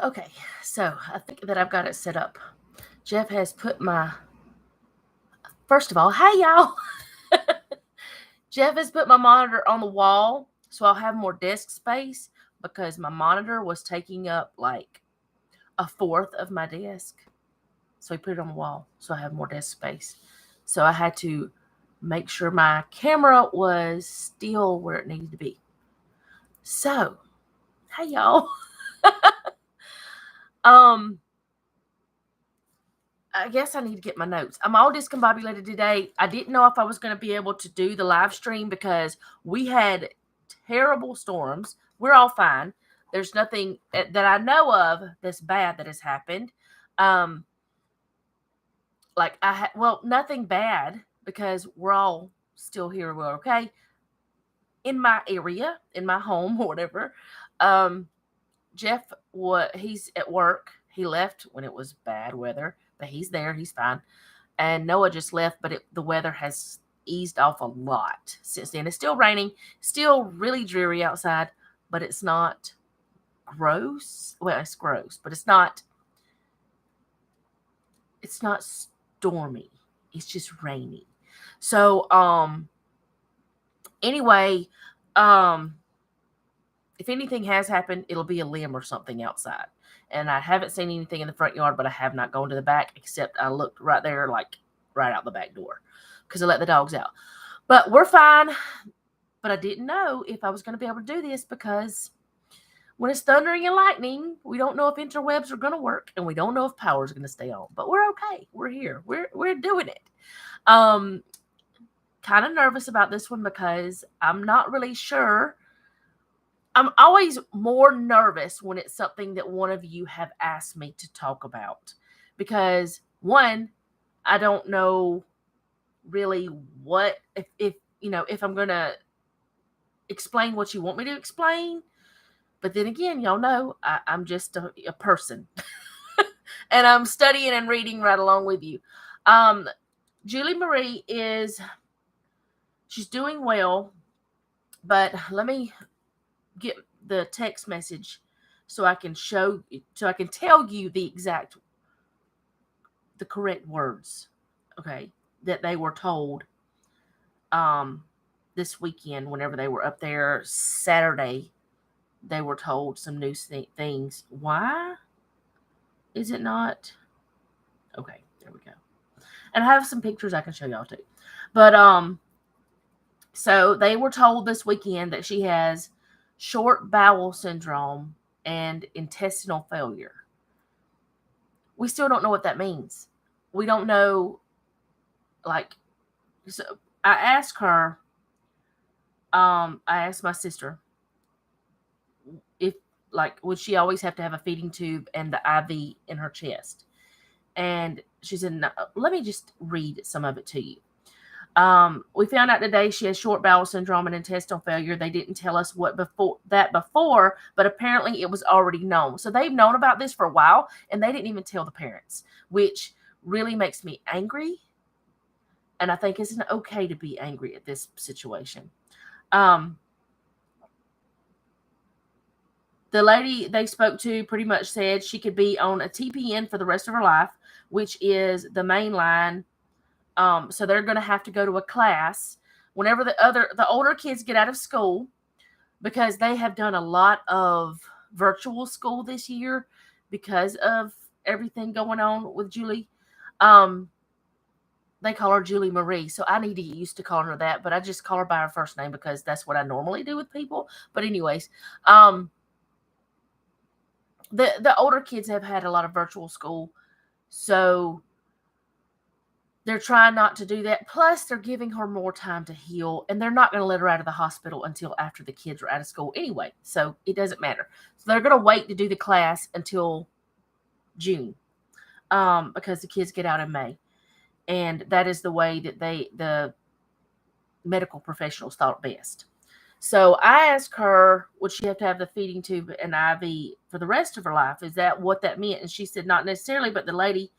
Okay, so I think that I've got it set up. Jeff has put my. First of all, hey y'all! Jeff has put my monitor on the wall so I'll have more desk space because my monitor was taking up like a fourth of my desk. So he put it on the wall so I have more desk space. So I had to make sure my camera was still where it needed to be. So, hey y'all. um I guess I need to get my notes. I'm all discombobulated today. I didn't know if I was going to be able to do the live stream because we had terrible storms. We're all fine. There's nothing that I know of that's bad that has happened. Um, nothing bad because we're all still here. We're okay in my area, in my home, or whatever. Jeff, he's at work. He left when it was bad weather, but he's there. He's fine. And Noah just left, but the weather has eased off a lot since then. It's still raining, still really dreary outside, but it's not gross. Well, it's gross, but it's not stormy. It's just rainy. So, anyway, um, if anything has happened, it'll be a limb or something outside. And I haven't seen anything in the front yard, but I have not gone to the back, except I looked right there, like right out the back door, because I let the dogs out. But we're fine. But I didn't know if I was going to be able to do this because when it's thundering and lightning, we don't know if interwebs are going to work, and we don't know if power is going to stay on. But we're okay. We're here. We're doing it. Kind of nervous about this one because I'm not really sure. I'm always more nervous when it's something that one of you have asked me to talk about because one, I don't know really what if I'm going to explain what you want me to explain. But then again, y'all know I'm just a person and I'm studying and reading right along with you. Julie Marie she's doing well, but let me get the text message so I can tell you the correct words, okay, that they were told this weekend whenever they were up there Saturday. They were told some new things. Why is it not? Okay, there we go. And I have some pictures I can show y'all too. But so they were told this weekend that she has short bowel syndrome and intestinal failure. We still don't know what that means. We don't know, so I asked her, I asked my sister if, would she always have to have a feeding tube and the IV in her chest? And she said, no, let me just read some of it to you. We found out today she has short bowel syndrome and intestinal failure. They didn't tell us before, but apparently it was already known. So they've known about this for a while, and they didn't even tell the parents, which really makes me angry. And I think it's okay to be angry at this situation. The lady they spoke to pretty much said she could be on a TPN for the rest of her life, which is the main line. So they're going to have to go to a class whenever the older kids get out of school, because they have done a lot of virtual school this year because of everything going on with Julie. They call her Julie Marie, so I need to get used to calling her that, but I just call her by her first name because that's what I normally do with people. But anyways, the older kids have had a lot of virtual school, so they're trying not to do that. Plus, they're giving her more time to heal, and they're not going to let her out of the hospital until after the kids are out of school anyway, so it doesn't matter. So they're going to wait to do the class until June, because the kids get out in May. And that is the way that the medical professionals thought best. So I asked her, would she have to have the feeding tube and IV for the rest of her life? Is that what that meant? And she said, not necessarily, but the lady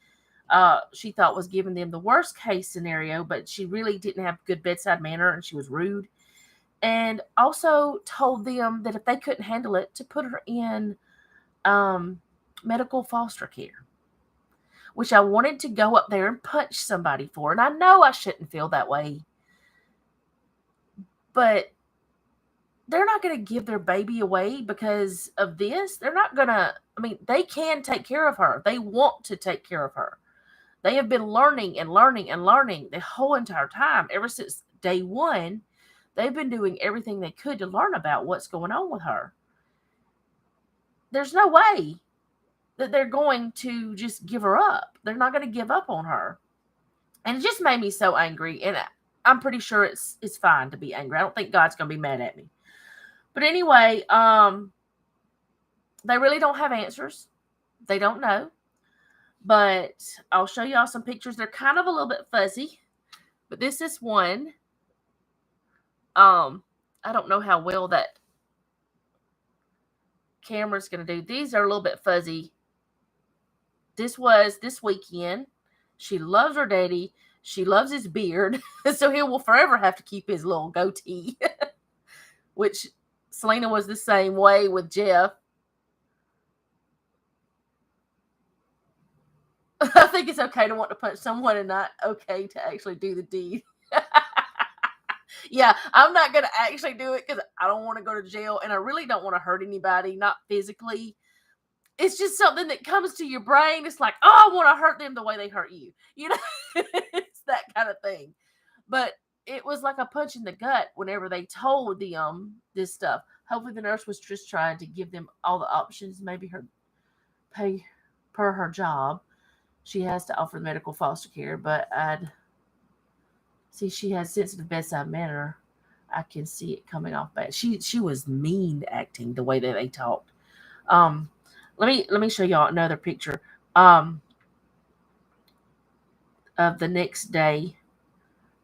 she thought was giving them the worst case scenario, but she really didn't have good bedside manner, and she was rude. And also told them that if they couldn't handle it, to put her in medical foster care, which I wanted to go up there and punch somebody for. And I know I shouldn't feel that way, but they're not going to give their baby away because of this. They're not going to, I mean, they can take care of her. They want to take care of her. They have been learning and learning and learning the whole entire time. Ever since day one, they've been doing everything they could to learn about what's going on with her. There's no way that they're going to just give her up. They're not going to give up on her. And it just made me so angry. And I'm pretty sure it's fine to be angry. I don't think God's going to be mad at me. But anyway, they really don't have answers. They don't know. But I'll show y'all some pictures. They're kind of a little bit fuzzy. But this is one. I don't know how well that camera's going to do. These are a little bit fuzzy. This was this weekend. She loves her daddy. She loves his beard. So he will forever have to keep his little goatee. Which Selena was the same way with Jeff. I think it's okay to want to punch someone and not okay to actually do the deed. Yeah, I'm not going to actually do it because I don't want to go to jail and I really don't want to hurt anybody, not physically. It's just something that comes to your brain. It's like, oh, I want to hurt them the way they hurt you. You know, it's that kind of thing. But it was like a punch in the gut whenever they told the this stuff. Hopefully the nurse was just trying to give them all the options, maybe her pay per her job. She has to offer medical foster care, but I'd see she has sensitive bedside manner. I can see it coming off bad. She was mean acting the way that they talked. Let me show y'all another picture of the next day.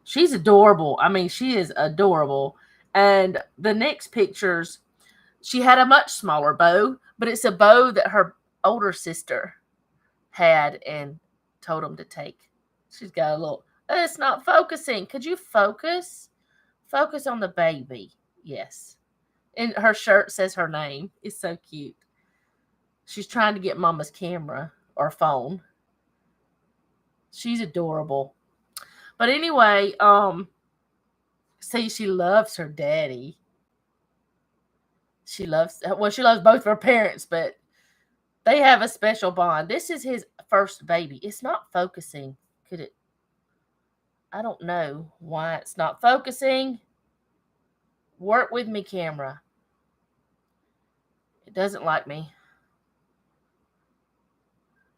She's adorable. I mean, she is adorable. And the next pictures, she had a much smaller bow, but it's a bow that her older sister had and told them to take. She's got a little, it's not focusing. Could you focus? Focus on the baby. Yes. And her shirt says her name. It's so cute. She's trying to get mama's camera or phone. She's adorable. But anyway, see, she loves her daddy. She loves both of her parents, but they have a special bond. This is his first baby. It's not focusing. Could it? I don't know why it's not focusing. Work with me, camera. It doesn't like me.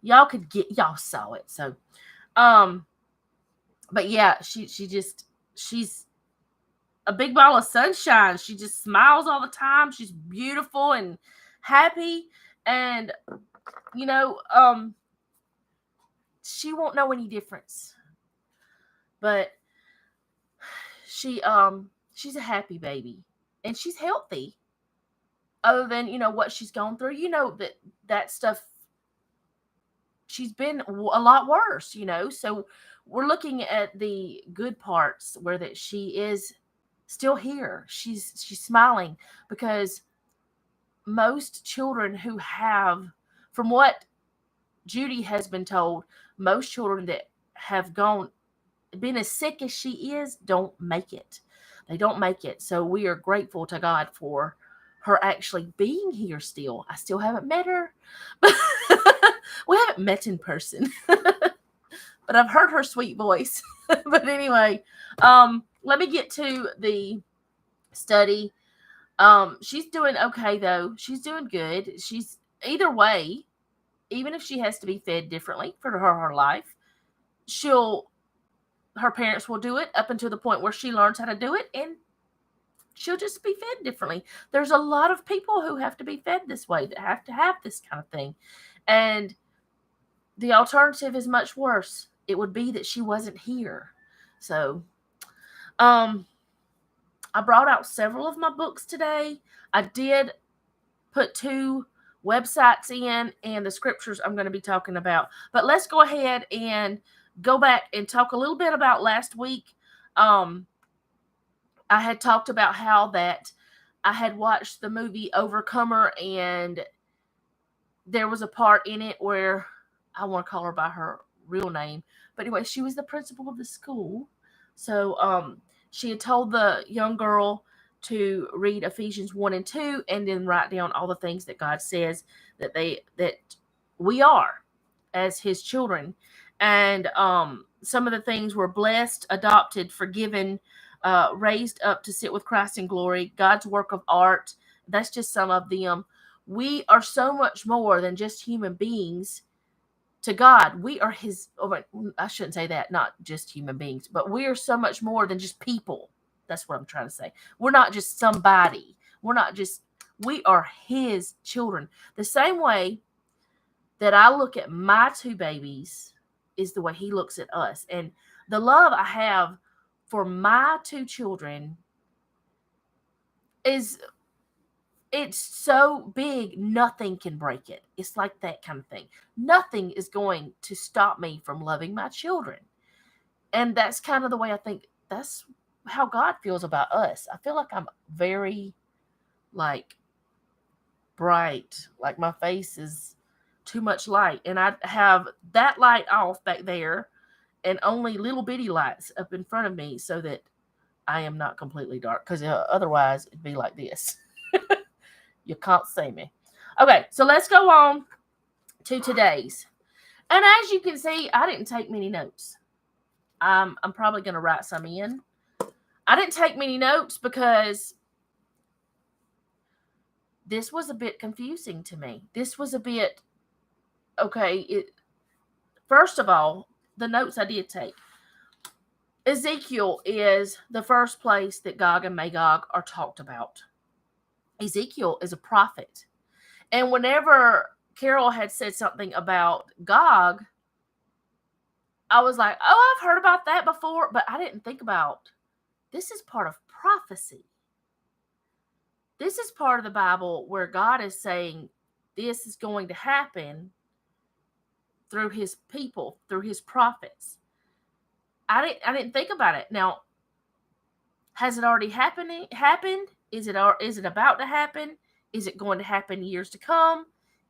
Y'all saw it. So, but yeah, she's a big ball of sunshine. She just smiles all the time. She's beautiful and happy. And, you know, she won't know any difference. But she's a happy baby. And she's healthy. Other than, what she's gone through. That stuff, she's been a lot worse, So we're looking at the good parts where that she is still here. She's smiling because most children who have, from what Judy has been told, most children that have been as sick as she is don't make it. They don't make it. So we are grateful to God for her actually being here still. I still haven't met her. We haven't met in person. But I've heard her sweet voice. But anyway, let me get to the study. She's doing okay, though. She's doing good. She's either way, even if she has to be fed differently for her life, her parents will do it up until the point where she learns how to do it, and she'll just be fed differently. There's a lot of people who have to be fed this way, that have to have this kind of thing. And the alternative is much worse. It would be that she wasn't here. So, I brought out several of my books today. I did put 2 websites in and the scriptures I'm going to be talking about. But let's go ahead and go back and talk a little bit about last week. I had talked about how that I had watched the movie Overcomer, and there was a part in it where I want to call her by her real name, but anyway, she was the principal of the school. So she had told the young girl to read Ephesians 1 and 2 and then write down all the things that God says that we are as his children. And some of the things were blessed, adopted, forgiven, raised up to sit with Christ in glory, God's work of art. That's just some of them. We are so much more than just human beings to God. We are his, I shouldn't say that, not just human beings, but we are so much more than just people. That's what I'm trying to say. We're not just somebody. We are his children. The same way that I look at my two babies is the way he looks at us. And the love I have for my two children it's so big, nothing can break it. It's like that kind of thing. Nothing is going to stop me from loving my children. And that's kind of the way I think that's how God feels about us. I feel like I'm very like bright, like my face is too much light. And I have that light off back there and only little bitty lights up in front of me so that I am not completely dark, because otherwise it'd be like this. You can't see me. Okay, so let's go on to today's. And as you can see, I didn't take many notes. I'm probably going to write some in. I didn't take many notes because this was a bit confusing to me. This was a bit, okay, first of all, the notes I did take. Ezekiel is the first place that Gog and Magog are talked about. Ezekiel is a prophet. And whenever Carol had said something about Gog, I was like, oh, I've heard about that before, but I didn't think about this is part of prophecy. This is part of the Bible where God is saying this is going to happen through his people, through his prophets. I didn't think about it. Now, has it already happened? Is it about to happen? Is it going to happen years to come?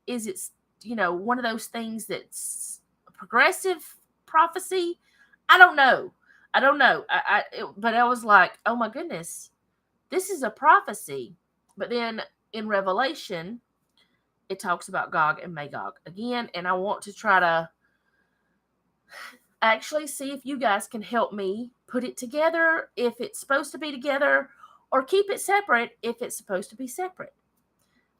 Is it, one of those things that's progressive prophecy? I don't know. But I was like, oh my goodness, this is a prophecy. But then in Revelation, it talks about Gog and Magog again. And I want to try to actually see if you guys can help me put it together, if it's supposed to be together, or keep it separate if it's supposed to be separate.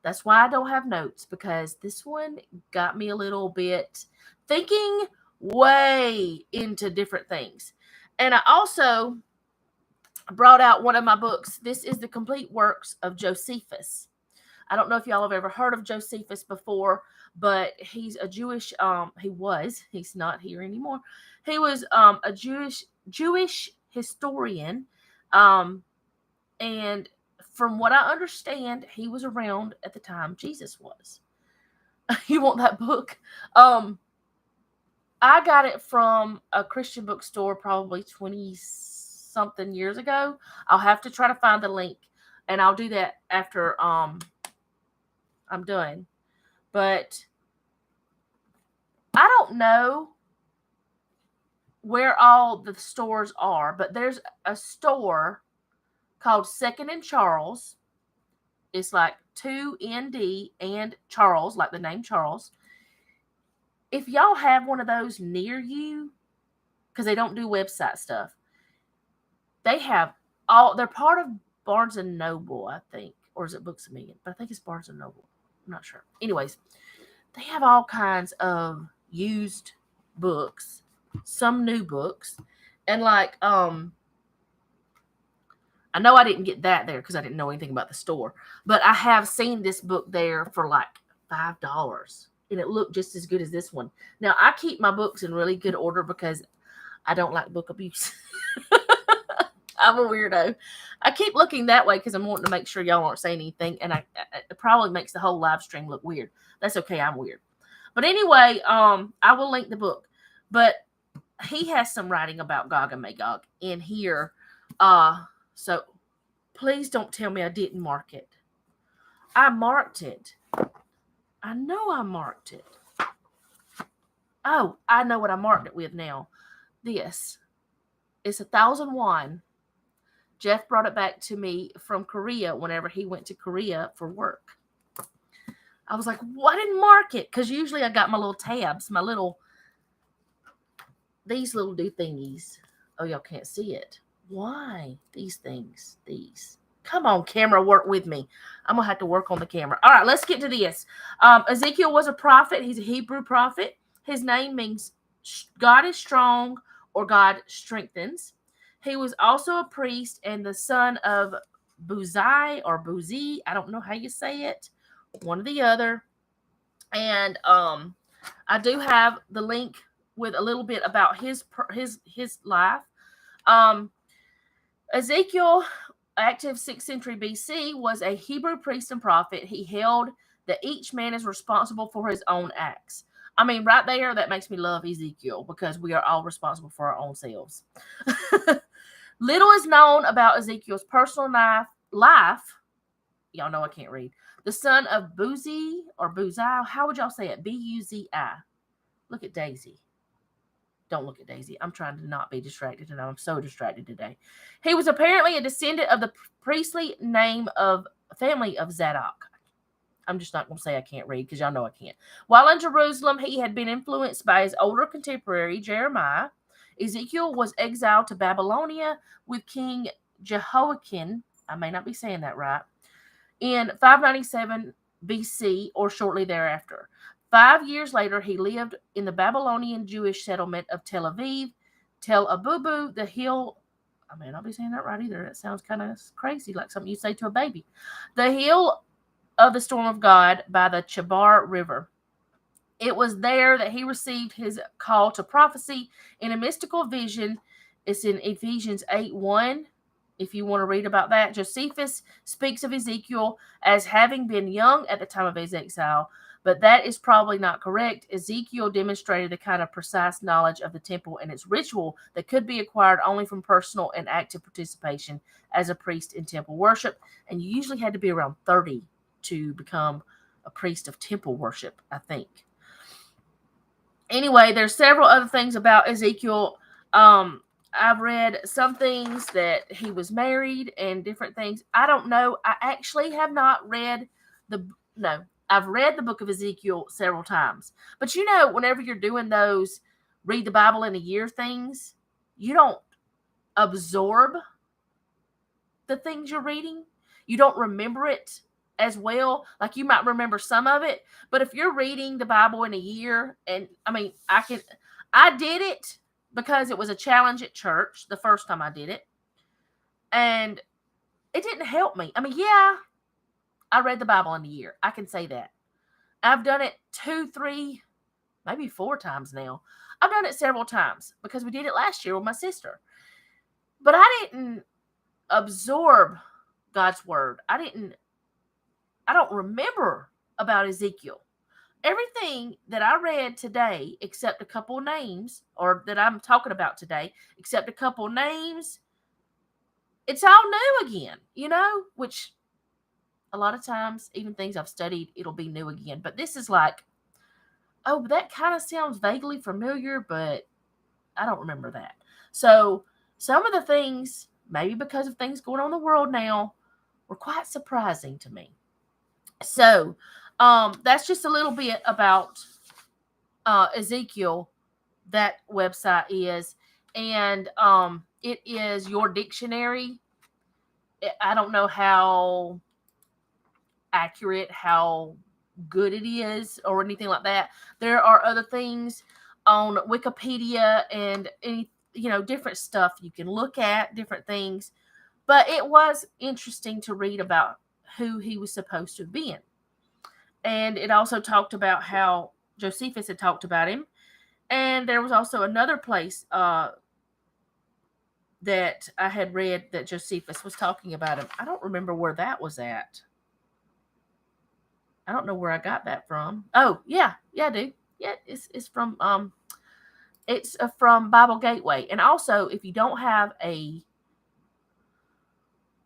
That's why I don't have notes, because this one got me a little bit thinking way into different things. And I also brought out one of my books. This is The Complete Works of Josephus. I don't know if y'all have ever heard of Josephus before, but he's a Jewish, he's not here anymore. He was a Jewish historian. And from what I understand, he was around at the time Jesus was. You want that book? I got it from a Christian bookstore probably 20-something years ago. I'll have to try to find the link, and I'll do that after I'm done. But I don't know where all the stores are, but there's a store called Second and Charles. It's like 2ND and Charles, like the name Charles. If y'all have one of those near you, because they don't do website stuff, they're part of Barnes and Noble, I think, or is it Books A Million? But I think it's Barnes and Noble. I'm not sure. Anyways, they have all kinds of used books, some new books, and like I know I didn't get that there because I didn't know anything about the store, but I have seen this book there for like $5, and it looked just as good as this one. Now, I keep my books in really good order because I don't like book abuse. I'm a weirdo. I keep looking that way because I'm wanting to make sure y'all aren't saying anything, and it probably makes the whole live stream look weird. That's okay. I'm weird. But anyway, I will link the book. But he has some writing about Gog and Magog in here. So please don't tell me I didn't mark it. I marked it. I know I marked it. Oh, I know what I marked it with now. This. It's 1,001. Jeff brought it back to me from Korea whenever he went to Korea for work. I was like, well, I didn't mark it, because usually I got my little tabs, these little do thingies. Oh, y'all can't see it. Why? These things. These. Come on, camera, work with me. I'm going to have to work on the camera. All right, let's get to this. Ezekiel was a prophet. He's a Hebrew prophet. His name means God is strong or God strengthens. He was also a priest and the son of Buzai or Buzi. I don't know how you say it. One or the other. And I do have the link with a little bit about his life. Ezekiel, active 6th century BC, was a Hebrew priest and prophet. He held that each man is responsible for his own acts. I mean, right there, that makes me love Ezekiel, because we are all responsible for our own selves. Little is known about Ezekiel's personal life. Y'all know I can't read. The son of Buzi or Buzai. How would y'all say it? B-U-Z-I. Look at Daisy. Don't look at Daisy. I'm trying to not be distracted, and I'm so distracted today. He was apparently a descendant of the priestly family of Zadok. I'm just not going to say I can't read, because y'all know I can't. While in Jerusalem, he had been influenced by his older contemporary, Jeremiah. Ezekiel was exiled to Babylonia with King Jehoiakim. I may not be saying that right. In 597 BC or shortly thereafter. 5 years later, he lived in the Babylonian Jewish settlement of Tel Aviv, Tel Abubu, the hill. I may not be saying that right either. That sounds kind of crazy, like something you say to a baby. The hill of the storm of God by the Chabar River. It was there that he received his call to prophecy in a mystical vision. It's in Ephesians 8:1. If you want to read about that, Josephus speaks of Ezekiel as having been young at the time of his exile, but that is probably not correct. Ezekiel demonstrated the kind of precise knowledge of the temple and its ritual that could be acquired only from personal and active participation as a priest in temple worship, and you usually had to be around 30 to become a priest of temple worship, I think. Anyway, there's several other things about Ezekiel. I've read some things that he was married and different things. I don't know. I actually have not read I've read the book of Ezekiel several times. But you know, whenever you're doing those read the Bible in a year things, you don't absorb the things you're reading. You don't remember it as well. Like, you might remember some of it, but if you're reading the Bible in a year, and I mean, I did it because it was a challenge at church the first time I did it, and it didn't help me. I mean, yeah, I read the Bible in a year. I can say that. I've done it 2, 3, maybe 4 times now. I've done it several times because we did it last year with my sister. But I didn't absorb God's word. I don't remember about Ezekiel. Everything that I read today, except a couple names, or that I'm talking about today, except a couple names, it's all new again, which a lot of times, even things I've studied, it'll be new again. But this is like, oh, that kind of sounds vaguely familiar, but I don't remember that. So some of the things, maybe because of things going on in the world now, were quite surprising to me. So that's just a little bit about Ezekiel. That website is, and it is your dictionary. I don't know how accurate, how good it is, or anything like that. There are other things on Wikipedia and different stuff you can look at, different things. But it was interesting to read about who he was supposed to have been. And it also talked about how Josephus had talked about him. And there was also another place that I had read that Josephus was talking about him. I don't remember where that was at. I don't know where I got that from. Oh, yeah, I do. Yeah, it's from Bible Gateway. And also, if you don't have a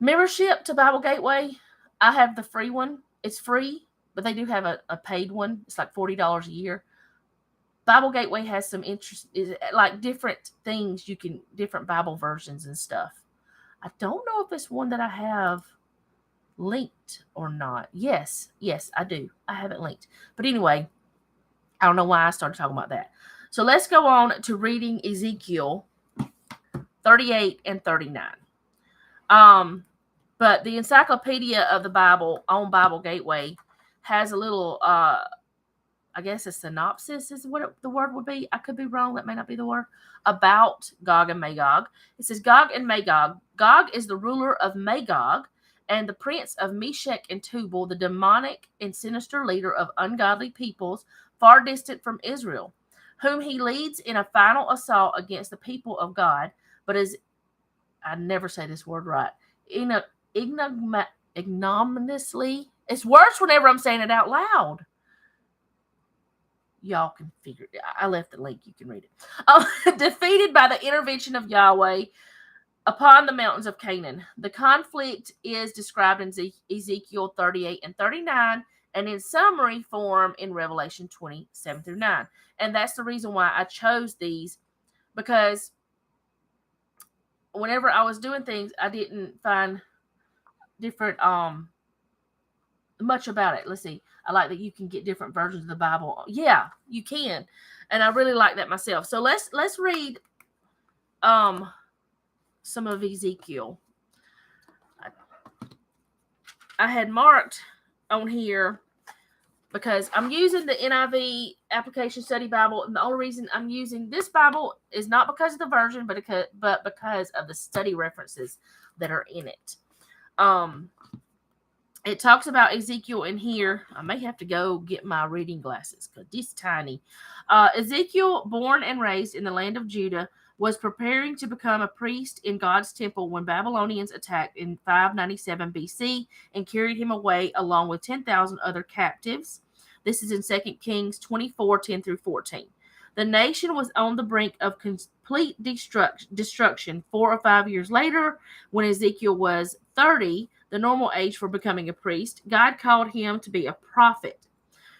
membership to Bible Gateway, I have the free one. It's free. but they do have a paid one. It's like $40 a year. Bible Gateway has some interest, like different things you can, different Bible versions and stuff. I don't know if it's one that I have linked or not. Yes, I do. I have it linked. But anyway, I don't know why I started talking about that. So let's go on to reading Ezekiel 38 and 39. But the Encyclopedia of the Bible on Bible Gateway has a little, I guess a synopsis is what the word would be. I could be wrong. That may not be the word. About Gog and Magog. It says, Gog and Magog. Gog is the ruler of Magog and the prince of Meshech and Tubal, the demonic and sinister leader of ungodly peoples far distant from Israel, whom he leads in a final assault against the people of God, but is, I never say this word right, ignominiously. It's worse whenever I'm saying it out loud. Y'all can figure it. I left the link. You can read it. Defeated by the intervention of Yahweh upon the mountains of Canaan. The conflict is described in Ezekiel 38 and 39 and in summary form in Revelation 27 through 9. And that's the reason why I chose these, because whenever I was doing things, I didn't find different much about it. Let's see. I like that you can get different versions of the Bible. Yeah, you can. And I really like that myself. So let's read some of Ezekiel. I had marked on here because I'm using the NIV Application Study Bible, and the only reason I'm using this Bible is not because of the version, but because of the study references that are in it. It talks about Ezekiel in here. I may have to go get my reading glasses because this is tiny. Ezekiel, born and raised in the land of Judah, was preparing to become a priest in God's temple when Babylonians attacked in 597 BC and carried him away along with 10,000 other captives. This is in 2 Kings 24, 10 through 14. The nation was on the brink of complete destruction 4 or 5 years later. When Ezekiel was 30, the normal age for becoming a priest, God called him to be a prophet.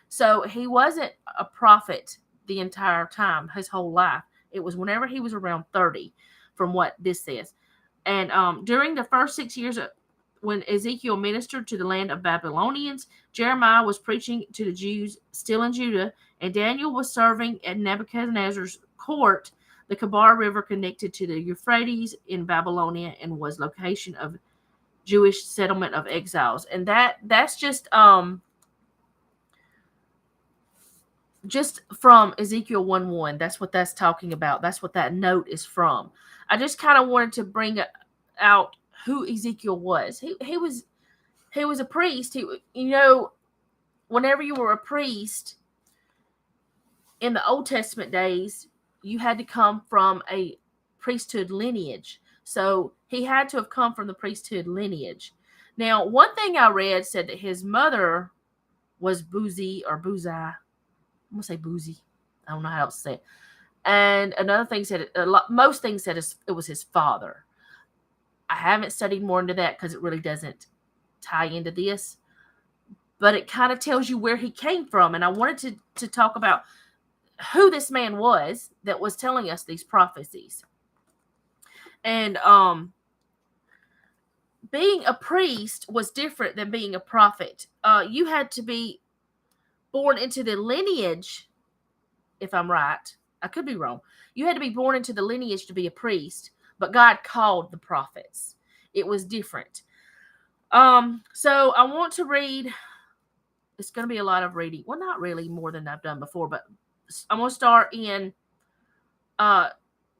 So he wasn't a prophet the entire time, his whole life. It was whenever he was around 30, from what this says. And during the first 6 years when Ezekiel ministered to the land of Babylonians, Jeremiah was preaching to the Jews still in Judah, and Daniel was serving at Nebuchadnezzar's court. The Kabar River connected to the Euphrates in Babylonia and was location of Jewish settlement of exiles. And that's just from Ezekiel 1:1. That's what that's talking about. That's what that note is from. I just kind of wanted to bring out who Ezekiel was. He was a priest. Whenever you were a priest in the Old Testament days, you had to come from a priesthood lineage. So he had to have come from the priesthood lineage. Now, one thing I read said that his mother was Boozy or Boozai. I'm going to say Boozy. I don't know how else to say it. And another thing said, most things said it was his father. I haven't studied more into that because it really doesn't tie into this. But it kind of tells you where he came from. And I wanted to talk about who this man was that was telling us these prophecies. And being a priest was different than being a prophet. You had to be born into the lineage, if I'm right. I could be wrong. You had to be born into the lineage to be a priest, but God called the prophets. It was different. So I want to read. It's going to be a lot of reading. Well, not really more than I've done before, but I'm going to start in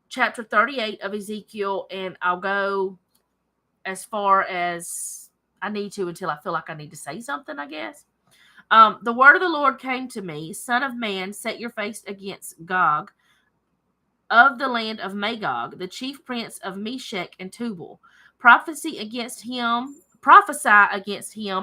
chapter 38 of Ezekiel, and I'll go as far as I need to until I feel like I need to say something, I guess. The word of the Lord came to me, Son of man, set your face against Gog of the land of Magog, the chief prince of Meshech and Tubal. Prophesy against him,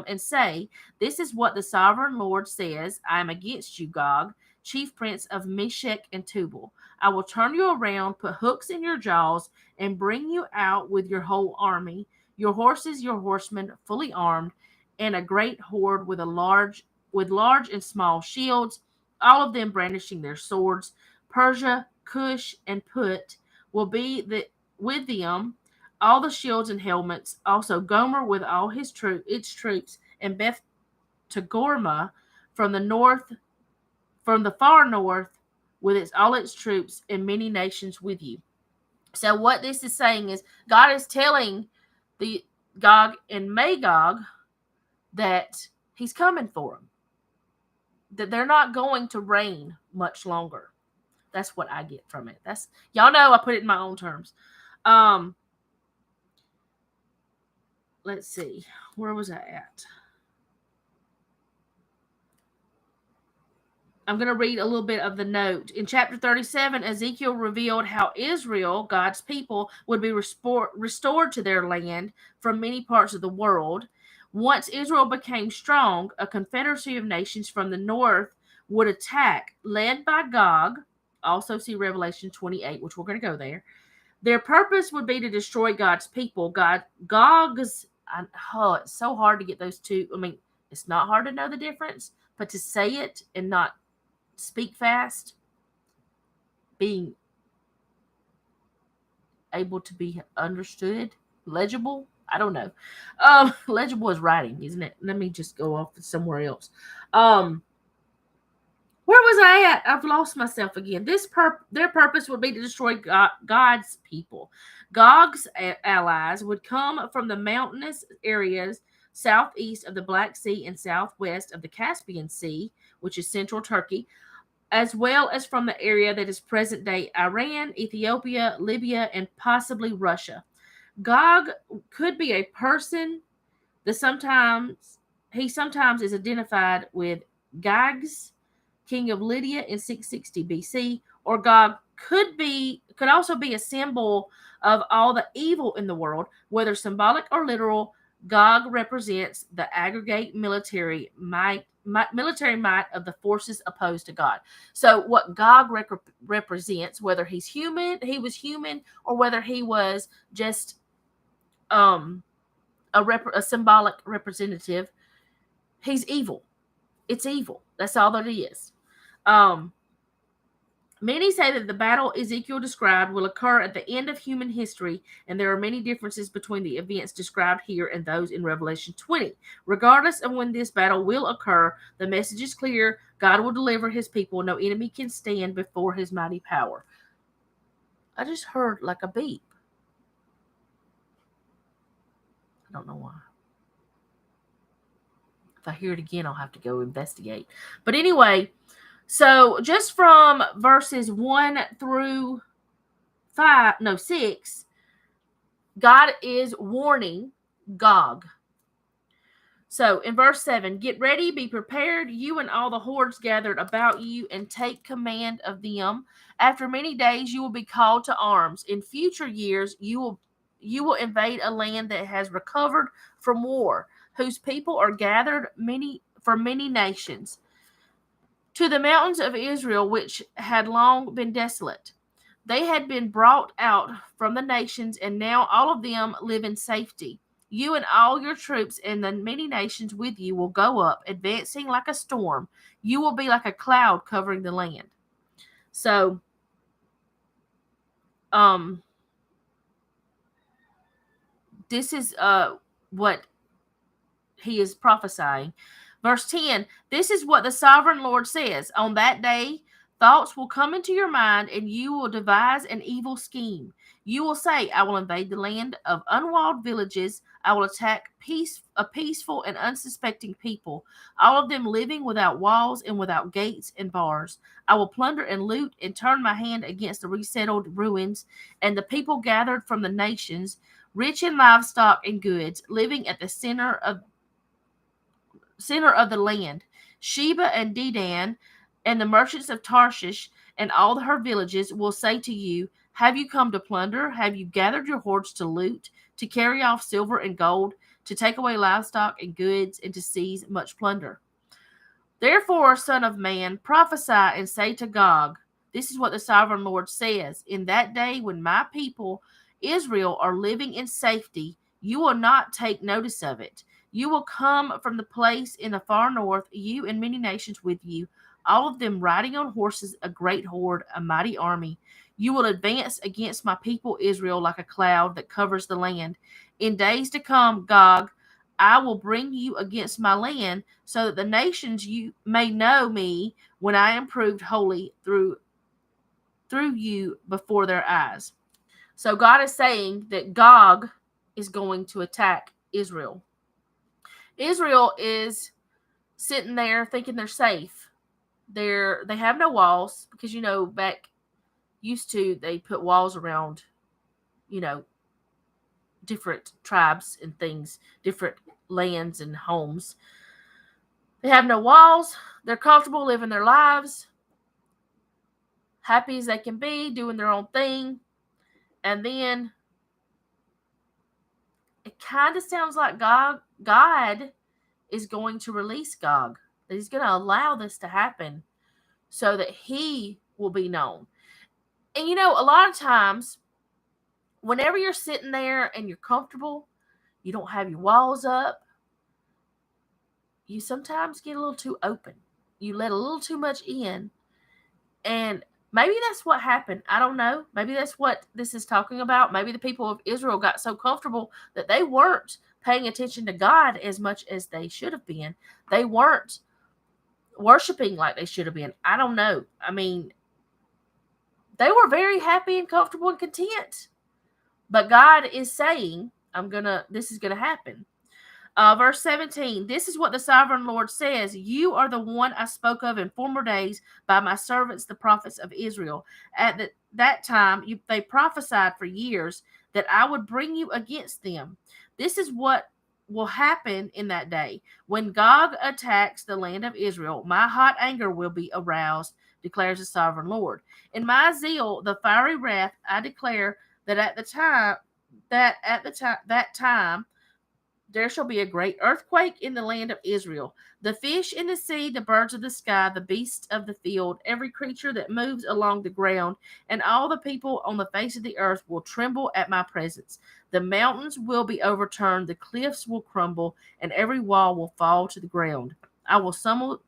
and say, this is what the sovereign Lord says, I am against you, Gog, chief prince of Meshech and Tubal. I will turn you around, put hooks in your jaws, and bring you out with your whole army, your horses, your horsemen, fully armed, and a great horde with a large with large and small shields, all of them brandishing their swords. Persia, Cush, and Put will be with them, all the shields and helmets. Also Gomer with all its troops, and Beth Togarmah from the north, from the far north, with all its troops, and many nations with you. So what this is saying is God is telling the Gog and Magog that he's coming for them, that they're not going to reign much longer. That's what I get from it. That's, y'all know I put it in my own terms. Let's see, where was I at? I'm going to read a little bit of the note. In chapter 37, Ezekiel revealed how Israel, God's people, would be restored to their land from many parts of the world. Once Israel became strong, a confederacy of nations from the north would attack, led by Gog. Also see Revelation 28, which we're going to go there. Their purpose would be to destroy God's people. Gog's, it's so hard to get those two. I mean, it's not hard to know the difference, but to say it and not speak fast, being able to be understood, legible. I don't know. Legible is writing, isn't it? Let me just go off somewhere else. Where was I at? I've lost myself again. Their purpose would be to destroy God's people. Gog's allies would come from the mountainous areas southeast of the Black Sea and southwest of the Caspian Sea, which is central Turkey, as well as from the area that is present-day Iran, Ethiopia, Libya, and possibly Russia. Gog could be a person. He sometimes is identified with Gyges, king of Lydia in 660 BC, or Gog could also be a symbol of all the evil in the world, whether symbolic or literal. Gog represents the aggregate military might of the forces opposed to God. So what Gog represents, whether he was human, or whether he was just a symbolic representative, he's evil. It's evil. That's all that it is. Many say that the battle Ezekiel described will occur at the end of human history, and there are many differences between the events described here and those in Revelation 20. Regardless of when this battle will occur, the message is clear. God will deliver his people. No enemy can stand before his mighty power. I just heard like a beep. I don't know why. If I hear it again, I'll have to go investigate. But anyway, so just from verses 1 through 6, God is warning Gog. So in verse 7, get ready, be prepared, you and all the hordes gathered about you, and take command of them. After many days you will be called to arms. In future years you will invade a land that has recovered from war, whose people are gathered from many nations, to the mountains of Israel, which had long been desolate. They had been brought out from the nations, and now all of them live in safety. You and all your troops and the many nations with you will go up, advancing like a storm. You will be like a cloud covering the land. So, this is what he is prophesying. Verse 10, this is what the sovereign Lord says. On that day, thoughts will come into your mind, and you will devise an evil scheme. You will say, I will invade the land of unwalled villages. I will attack a peaceful and unsuspecting people, all of them living without walls and without gates and bars. I will plunder and loot and turn my hand against the resettled ruins and the people gathered from the nations, rich in livestock and goods, living at the center of the land. Sheba and Dedan and the merchants of Tarshish and all her villages will say to you, have you come to plunder? Have you gathered your hordes to loot, to carry off silver and gold, to take away livestock and goods, and to seize much plunder? Therefore, son of man, prophesy and say to Gog, this is what the sovereign Lord says. In that day when my people, Israel, are living in safety, you will not take notice of it. You will come from the place in the far north, you and many nations with you, all of them riding on horses, a great horde, a mighty army. You will advance against my people Israel like a cloud that covers the land. In days to come, Gog, I will bring you against my land, so that the nations you may know me when I am proved holy through you before their eyes. So God is saying that Gog is going to attack Israel. Israel is sitting there thinking they're safe. They have no walls because back used to they put walls around you know different tribes and things, different lands and homes. They have no walls. They're comfortable living their lives, happy as they can be, doing their own thing. And then it kind of sounds like God is going to release Gog. That he's going to allow this to happen so that he will be known. And a lot of times, whenever you're sitting there and you're comfortable, you don't have your walls up, you sometimes get a little too open. You let a little too much in. And maybe that's what happened. I don't know. Maybe that's what this is talking about. Maybe the people of Israel got so comfortable that they weren't paying attention to God as much as they should have been. They weren't worshiping like they should have been. I don't know. I mean, they were very happy and comfortable and content. But God is saying, this is going to happen. Verse 17, this is what the sovereign Lord says. You are the one I spoke of in former days by my servants, the prophets of Israel. At that time, they prophesied for years that I would bring you against them. This is what will happen in that day. When Gog attacks the land of Israel, my hot anger will be aroused, declares the sovereign Lord. In my zeal, the fiery wrath, I declare that at that time, there shall be a great earthquake in the land of Israel. The fish in the sea, the birds of the sky, the beasts of the field, every creature that moves along the ground, and all the people on the face of the earth will tremble at my presence. The mountains will be overturned, the cliffs will crumble, and every wall will fall to the ground. I will summon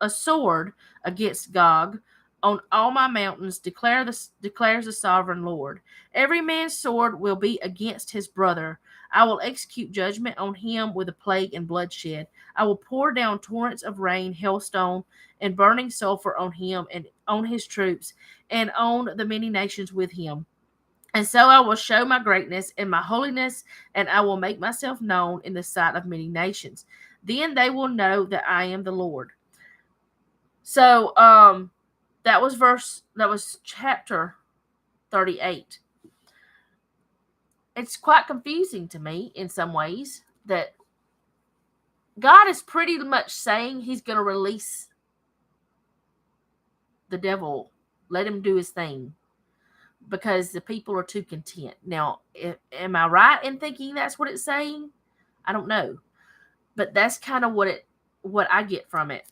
a sword against Gog on all my mountains, declares the sovereign Lord. Every man's sword will be against his brother. I will execute judgment on him with a plague and bloodshed. I will pour down torrents of rain, hailstone, and burning sulfur on him and on his troops and on the many nations with him. And so I will show my greatness and my holiness, and I will make myself known in the sight of many nations. Then they will know that I am the Lord. So, that was chapter 38. It's quite confusing to me in some ways that God is pretty much saying he's going to release the devil, let him do his thing, because the people are too content. Now, am I right in thinking that's what it's saying? I don't know, but that's kind of what I get from it.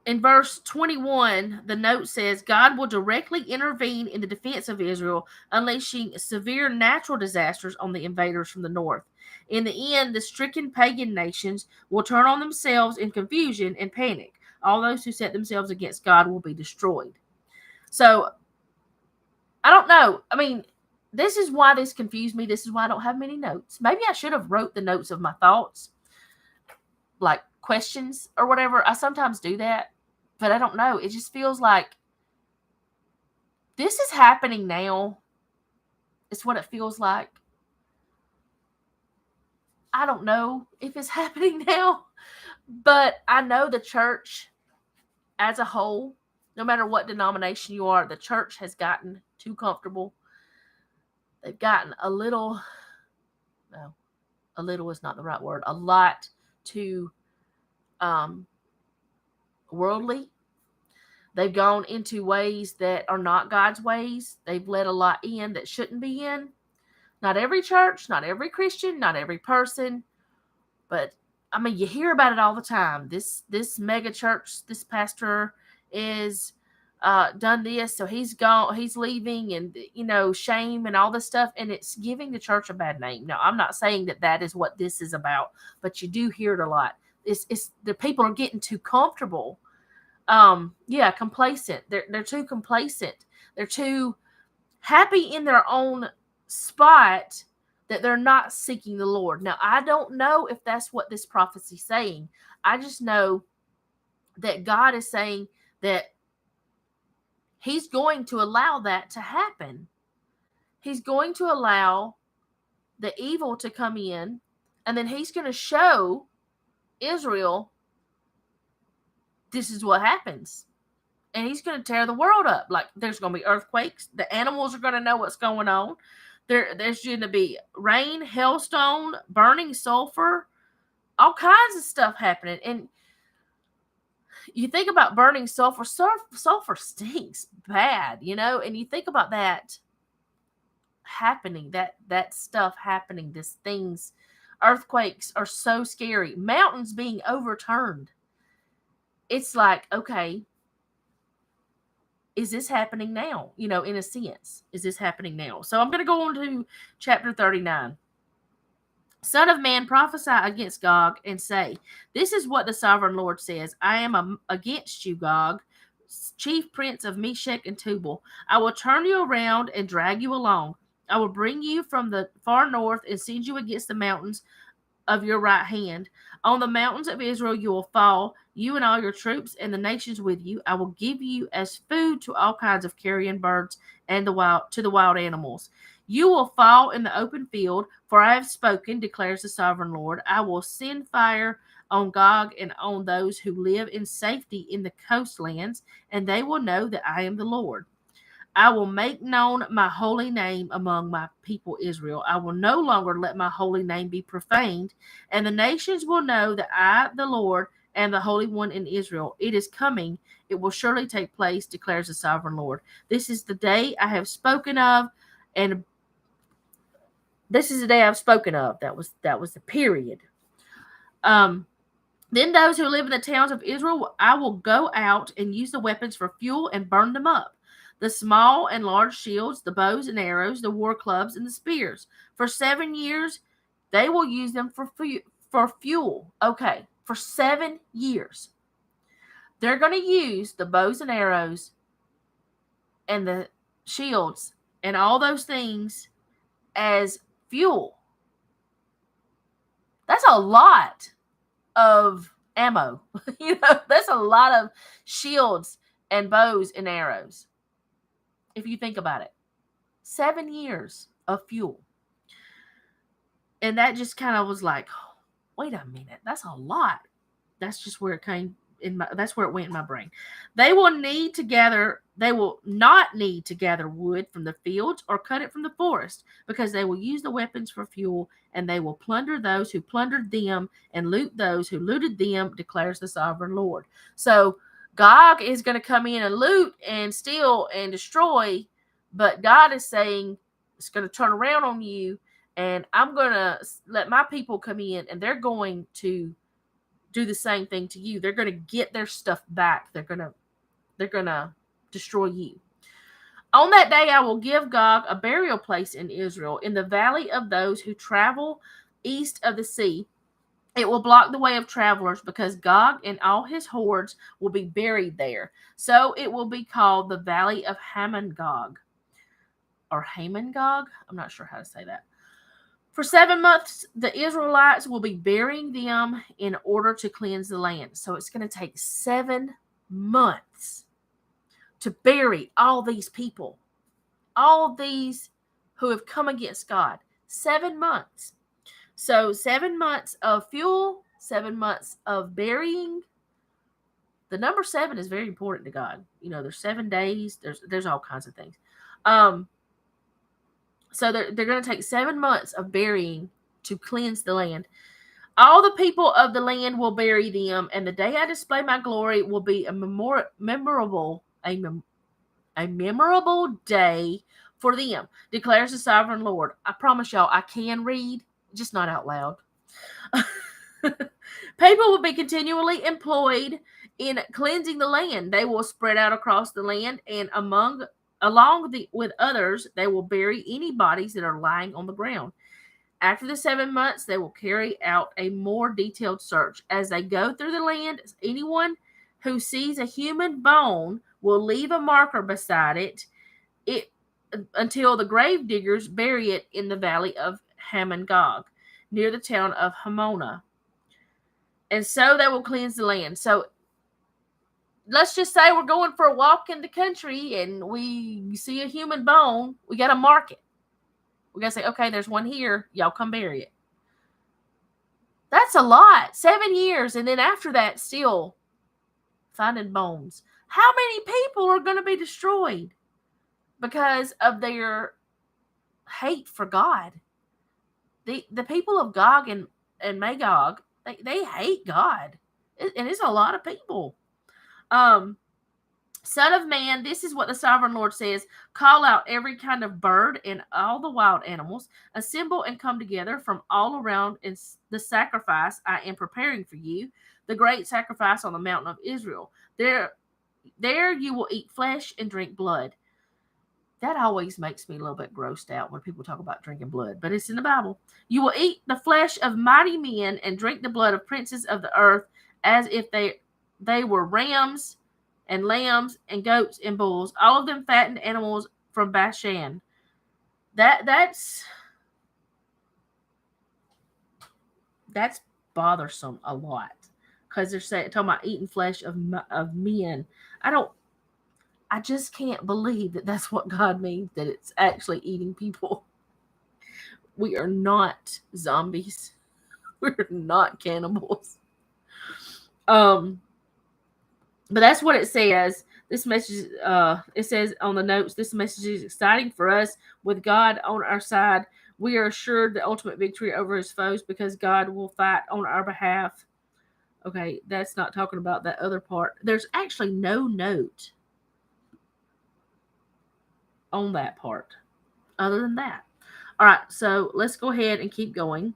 In verse 21, the note says, God will directly intervene in the defense of Israel, unleashing severe natural disasters on the invaders from the north. In the end, the stricken pagan nations will turn on themselves in confusion and panic. All those who set themselves against God will be destroyed. So, I don't know. I mean, this is why this confused me. This is why I don't have many notes. Maybe I should have wrote the notes of my thoughts, like questions or whatever. I sometimes do that. But I don't know. It just feels like this is happening now. It's what it feels like. I don't know if it's happening now. But I know the church as a whole, no matter what denomination you are, the church has gotten too comfortable. They've gotten a little is not the right word, a lot too worldly. They've gone into ways that are not God's ways. They've let a lot in that shouldn't be in. Not every church, not every Christian, not every person, but I mean, you hear about it all the time. This mega church, this pastor is done this, so he's gone, he's leaving, and shame and all this stuff, and it's giving the church a bad name. Now, I'm not saying that that is what this is about, but you do hear it a lot. It's the people are getting too comfortable. Yeah, complacent. They're too complacent. They're too happy in their own spot that they're not seeking the Lord. Now, I don't know if that's what this prophecy's saying. I just know that God is saying that he's going to allow that to happen. He's going to allow the evil to come in, and then he's going to show Israel this is what happens. And he's going to tear the world up. Like, there's going to be earthquakes. The animals are going to know what's going on. There's going to be rain, hailstone, burning sulfur, all kinds of stuff happening. And you think about burning sulfur. Sulfur stinks bad, and you think about that happening, that stuff happening, these things. Earthquakes are so scary. Mountains being overturned. It's like, okay, is this happening now? In a sense, is this happening now? So I'm going to go on to chapter 39. Son of man, prophesy against Gog and say, this is what the sovereign Lord says. I am against you, Gog, chief prince of Meshech and Tubal. I will turn you around and drag you along. I will bring you from the far north and send you against the mountains of your right hand. On the mountains of Israel you will fall, you and all your troops and the nations with you. I will give you as food to all kinds of carrion birds and to the wild animals. You will fall in the open field, for I have spoken, declares the sovereign Lord. I will send fire on Gog and on those who live in safety in the coastlands, and they will know that I am the Lord. I will make known my holy name among my people Israel. I will no longer let my holy name be profaned, and the nations will know that I, the Lord, am the Holy One in Israel. It is coming. It will surely take place, declares the sovereign Lord. This is the day I have spoken of, and this is the day I've spoken of. That was the period. Then those who live in the towns of Israel, I will go out and use the weapons for fuel and burn them up. The small and large shields, the bows and arrows, the war clubs, and the spears. For 7 years, they will use them for fuel. Okay, for 7 years. They're going to use the bows and arrows and the shields and all those things as fuel. That's a lot of ammo. That's a lot of shields and bows and arrows. If you think about it, 7 years of fuel. And that just kind of was like, oh, wait a minute, that's a lot. That's just where it came that's where it went in my brain. They will not need to gather wood from the fields or cut it from the forest, because they will use the weapons for fuel, and they will plunder those who plundered them and loot those who looted them, declares the sovereign Lord. So Gog is going to come in and loot and steal and destroy, but God is saying it's going to turn around on you, and I'm going to let my people come in, and they're going to do the same thing to you. They're going to get their stuff back. They're going to destroy you. On that day, I will give Gog a burial place in Israel, in the valley of those who travel east of the sea. It will block the way of travelers, because Gog and all his hordes will be buried there. So it will be called the Valley of Hamon-Gog. Or Hamon-Gog? I'm not sure how to say that. For 7 months, the Israelites will be burying them in order to cleanse the land. So it's going to take 7 months to bury all these people. All these who have come against God. 7 months. So 7 months of fuel, 7 months of burying. The number 7 is very important to God. There's 7 days. There's all kinds of things. So they're going to take 7 months of burying to cleanse the land. All the people of the land will bury them, and the day I display my glory will be a memorable day for them, declares the sovereign Lord. I promise y'all, I can read, just not out loud. People will be continually employed In cleansing the land, they will spread out across the land, and with others, they will bury any bodies that are lying on the ground. After the 7 months, they will carry out a more detailed search. As they go through the land, anyone who sees a human bone will leave a marker beside it until the grave diggers bury it in the valley of Hamon-Gog, near the town of Hamona. And so they will cleanse the land. So let's just say we're going for a walk in the country and we see a human bone. We got to mark it. We got to say, okay, there's one here. Y'all come bury it. That's a lot. 7 years. And then after that, still finding bones. How many people are going to be destroyed because of their hate for God? The people of Gog and Magog, they hate God. And it's a lot of people. Son of man, this is what the sovereign Lord says. Call out every kind of bird and all the wild animals. Assemble and come together from all around in the sacrifice I am preparing for you, the great sacrifice on the mountain of Israel. There you will eat flesh and drink blood. That always makes me a little bit grossed out when people talk about drinking blood, but it's in the Bible. You will eat the flesh of mighty men and drink the blood of princes of the earth, as if they were rams and lambs and goats and bulls, all of them fattened animals from Bashan. That's bothersome a lot, because they're talking about eating flesh of men. I just can't believe that that's what God means, that it's actually eating people. We are not zombies. We're not cannibals. But that's what it says. This message, it says on the notes, this message is exciting for us. With God on our side, we are assured the ultimate victory over his foes, because God will fight on our behalf. Okay, that's not talking about that other part. There's actually no note on that part other than that. All right, so let's go ahead and keep going.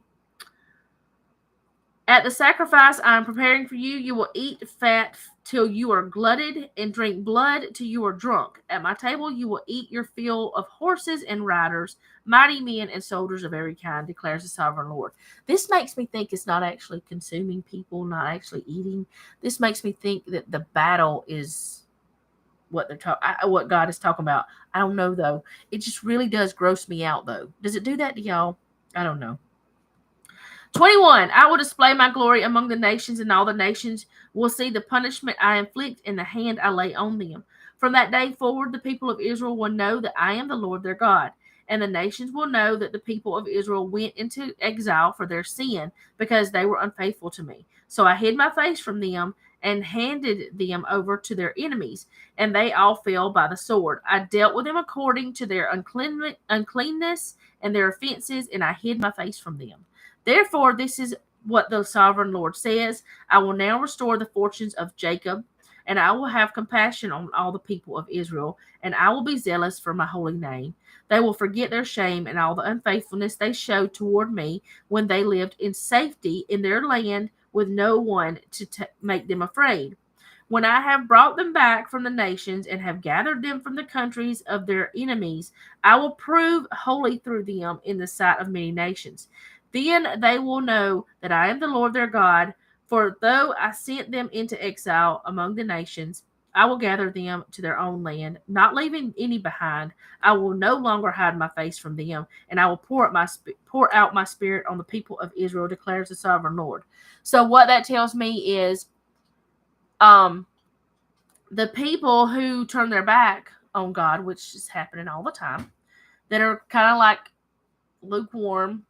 At the sacrifice I am preparing for you, you will eat fat till you are glutted and drink blood till you are drunk. At my table you will eat your fill of horses and riders, mighty men and soldiers of every kind, declares the sovereign Lord. This makes me think it's not actually consuming people, not actually eating. This makes me think that the battle is what God is talking about. I don't know, though. It just really does gross me out, though. Does it do that to y'all? I don't know. 21, I will display my glory among the nations, and all the nations will see the punishment I inflict and the hand I lay on them. From that day forward, the people of Israel will know that I am the Lord their God, and the nations will know that the people of Israel went into exile for their sin, because they were unfaithful to me. So I hid my face from them and handed them over to their enemies, and they all fell by the sword. I dealt with them according to their uncleanness and their offenses, and I hid my face from them. Therefore, this is what the sovereign Lord says. I will now restore the fortunes of Jacob, and I will have compassion on all the people of Israel, and I will be zealous for my holy name. They will forget their shame and all the unfaithfulness they showed toward me when they lived in safety in their land with no one to make them afraid. When I have brought them back from the nations and have gathered them from the countries of their enemies, I will prove holy through them in the sight of many nations. Then they will know that I am the Lord their God, for though I sent them into exile among the nations, I will gather them to their own land, not leaving any behind. I will no longer hide my face from them, and I will pour out my spirit on the people of Israel, declares the sovereign Lord. So what that tells me is, the people who turn their back on God, which is happening all the time, that are kind of like lukewarm.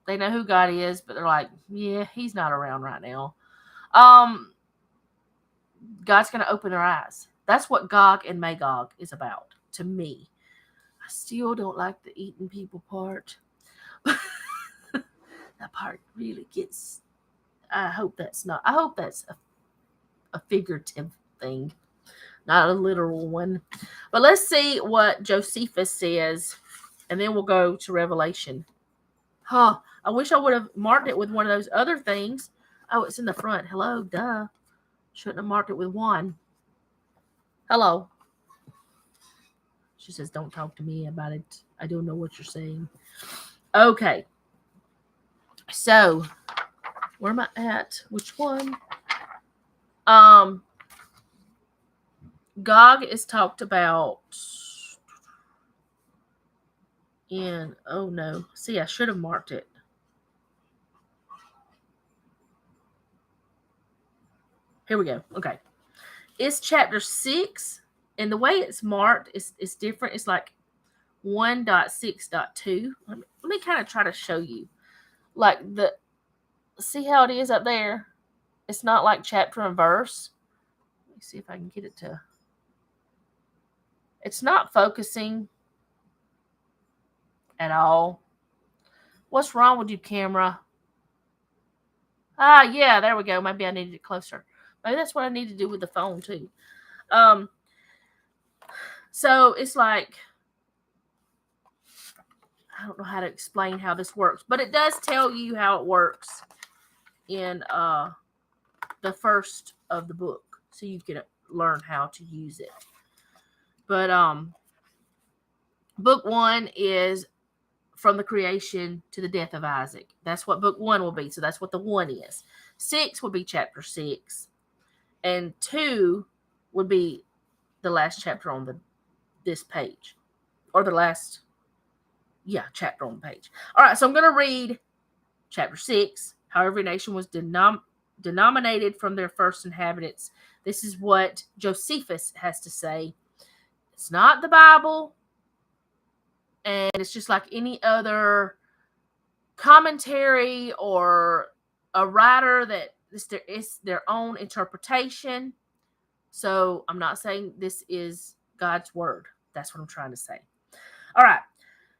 They know who God is, but they're like, yeah, he's not around right now. God's going to open their eyes. That's what Gog and Magog is about to me. I still don't like the eating people part. That part really gets, I hope that's a figurative thing, not a literal one. But let's see what Josephus says, and then we'll go to Revelation. I wish I would have marked it with one of those other things. Oh, it's in the front. Hello, duh. Shouldn't have marked it with 1. Hello. She says, don't talk to me about it. I don't know what you're saying. Okay. So, where am I at? Which one? Gog is talked about in, oh no. See, I should have marked it. Here we go. Okay. It's chapter 6, and the way it's marked is different. It's like 1.6.2. Let me kind of try to show you. Like see how it is up there? It's not like chapter and verse. Let me see if I can get it to. It's not focusing at all. What's wrong with you, camera? Ah, yeah, there we go. Maybe I needed it closer. Maybe that's what I need to do with the phone too. So it's like, I don't know how to explain how this works, but it does tell you how it works in the first of the book, so you can learn how to use it. But book 1 is from the creation to the death of Isaac. That's what book 1 will be. So that's what the 1 is. 6 would be chapter 6, and 2 would be the last chapter on this page, or the last chapter on the page. All right, so I'm going to read chapter 6. How every nation was denominated from their first inhabitants. This is what Josephus has to say. It's not the Bible, and it's just like any other commentary or a writer that it's their own interpretation. So I'm not saying this is God's word. That's what I'm trying to say. All right.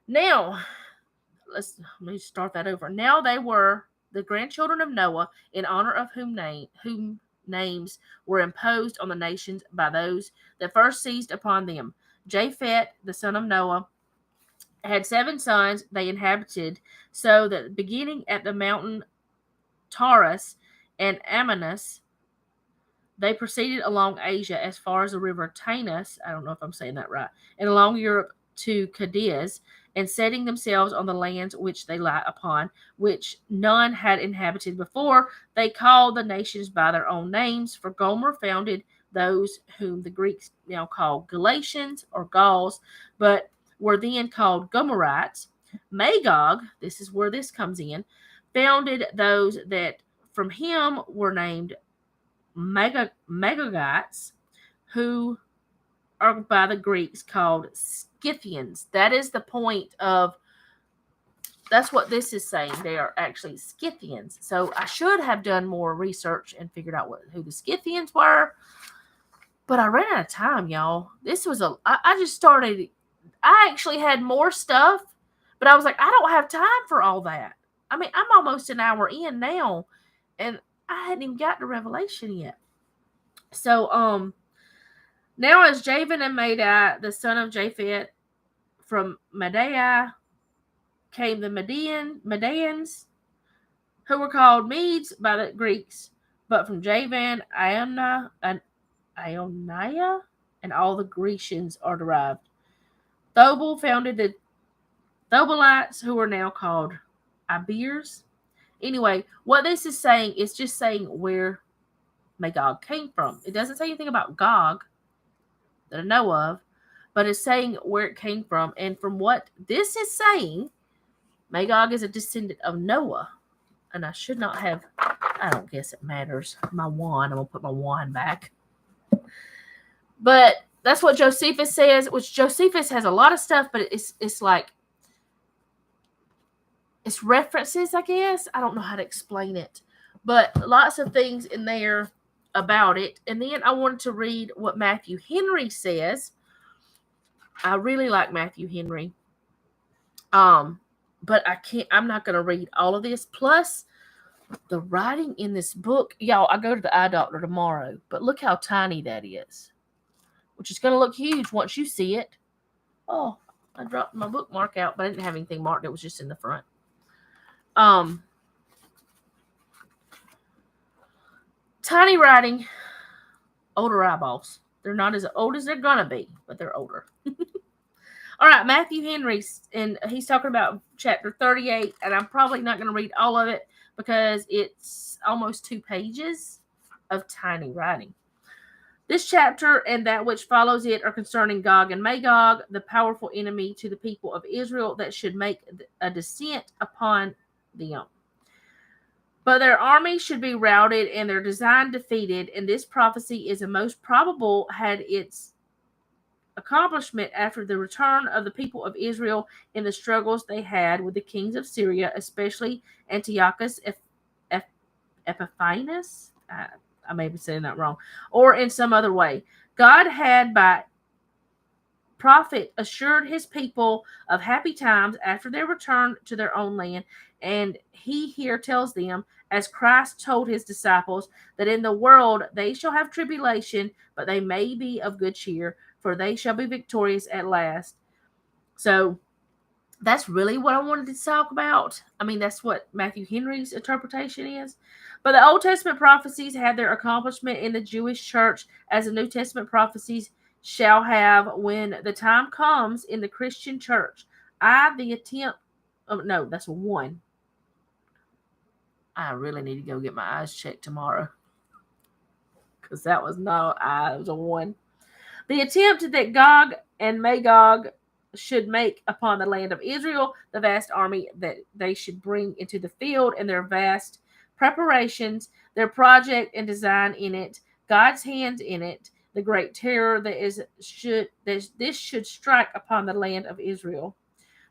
Now, let me start that over. Now they were the grandchildren of Noah, in honor of whom names were imposed on the nations by those that first seized upon them. Japheth, the son of Noah, had 7 sons. They inhabited, so that beginning at the mountain Taurus and Amanus, they proceeded along Asia as far as the river Taenus, I don't know if I'm saying that right, and along Europe to Cadiz, and setting themselves on the lands which they lie upon, which none had inhabited before, they called the nations by their own names. For Gomer founded those whom the Greeks now call Galatians or Gauls, but were then called Gomerites. Magog, this is where this comes in, founded those that from him were named Magogites, who are by the Greeks called Scythians. That is the point of, that's what this is saying. They are actually Scythians. So I should have done more research and figured out who the Scythians were, but I ran out of time, y'all. This was I just started, I actually had more stuff, but I was like, I don't have time for all that. I mean, I'm almost an hour in now, and I hadn't even got to Revelation yet. So, now as Javan and Madai, the son of Japheth, from Madai came the Medians, who were called Medes by the Greeks, but from Javan, Ioniah, and all the Grecians are derived. Thobal founded the Thobalites, who are now called Ibers. Anyway, what this is saying is just saying where Magog came from. It doesn't say anything about Gog that I know of, but it's saying where it came from. And from what this is saying, Magog is a descendant of Noah. And I should not have, I don't guess it matters, my wand. I'm going to put my wand back. But that's what Josephus says, which Josephus has a lot of stuff, but it's like, it's references, I guess. I don't know how to explain it. But lots of things in there about it. And then I wanted to read what Matthew Henry says. I really like Matthew Henry. But I'm not going to read all of this. Plus, the writing in this book, y'all, I go to the eye doctor tomorrow, but look how tiny that is, which is going to look huge once you see it. Oh, I dropped my bookmark out, but I didn't have anything marked. It was just in the front. Tiny writing, older eyeballs. They're not as old as they're gonna be, but they're older. All right, Matthew Henry, and he's talking about chapter 38, and I'm probably not going to read all of it because it's almost 2 pages of tiny writing. This chapter and that which follows it are concerning Gog and Magog, the powerful enemy to the people of Israel that should make a descent upon them. But their army should be routed and their design defeated, and this prophecy is the most probable had its accomplishment after the return of the people of Israel in the struggles they had with the kings of Syria, especially Antiochus Epiphanes. I may be saying that wrong, or in some other way. God had by prophet assured his people of happy times after their return to their own land, and he here tells them, as Christ told his disciples, that in the world they shall have tribulation, but they may be of good cheer, for they shall be victorious at last. So that's really what I wanted to talk about. I mean, that's what Matthew Henry's interpretation is. But the Old Testament prophecies had their accomplishment in the Jewish church, as the New Testament prophecies shall have when the time comes in the Christian church. No, that's 1. I really need to go get my eyes checked tomorrow, because that was not an eye, it was a 1. The attempt that Gog and Magog should make upon the land of Israel, the vast army that they should bring into the field, and their vast preparations, their project and design in it, God's hands in it, the great terror this should strike upon the land of Israel.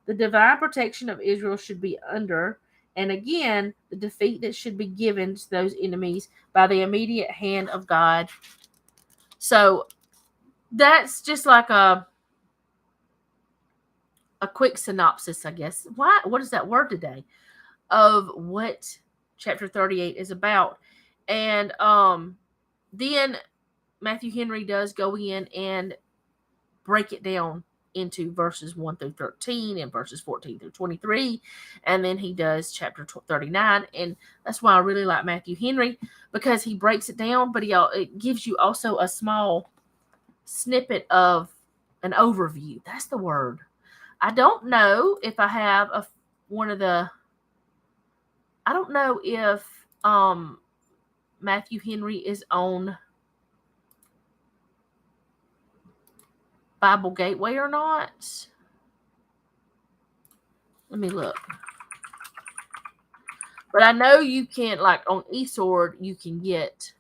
The divine protection of Israel should be under, and again, the defeat that should be given to those enemies by the immediate hand of God. So that's just like a quick synopsis, I guess. What is that word today? Of what chapter 38 is about. And then Matthew Henry does go in and break it down into verses 1 through 13 and verses 14 through 23. And then he does chapter 39. And that's why I really like Matthew Henry, because he breaks it down, but it gives you also a small snippet of an overview. That's the word. I don't know if I have I don't know if Matthew Henry is on Bible Gateway or not. Let me look. But I know you can, like on eSword, you can get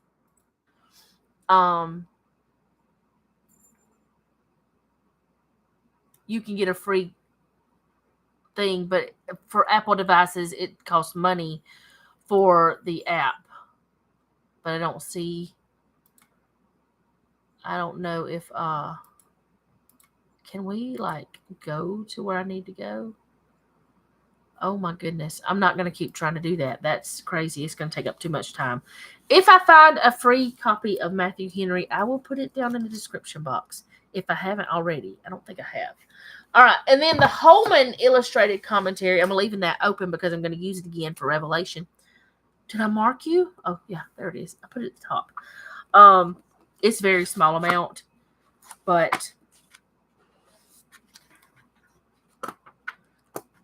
a free thing, but for Apple devices it costs money for the app. But I don't know if can we like go to where I need to go? Oh my goodness. I'm not going to keep trying to do that. That's crazy. It's going to take up too much time. If I find a free copy of Matthew Henry, I will put it down in the description box if I haven't already. I don't think I have. All right. And then the Holman illustrated commentary, I'm leaving that open because I'm going to use it again for Revelation. Did I mark you? Oh, yeah, there it is. I put it at the top. It's very small amount, but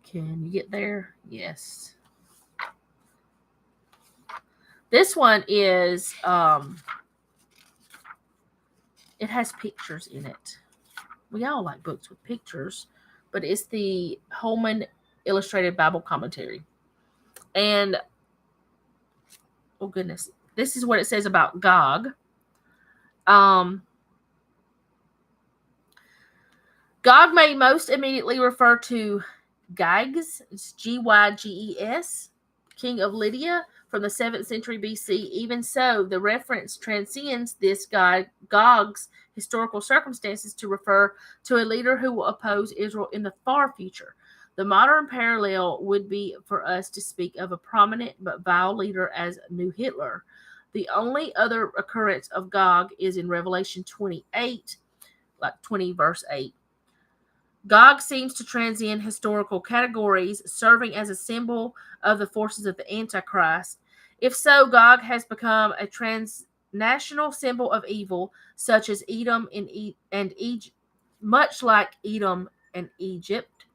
can you get there? Yes. This one is, it has pictures in it. We all like books with pictures, but it's the Holman Illustrated Bible Commentary. And, oh goodness, this is what it says about Gog. Gog may most immediately refer to Gyges, it's Gyges, king of Lydia from the 7th century BC. Even so, the reference transcends this Gog's historical circumstances to refer to a leader who will oppose Israel in the far future. The modern parallel would be for us to speak of a prominent but vile leader as New Hitler. The only other occurrence of Gog is in Revelation 28, like 20 verse 8. Gog seems to transcend historical categories, serving as a symbol of the forces of the Antichrist. If so, Gog has become a transnational national symbol of evil, such as Edom and Egypt, much like Edom and Egypt.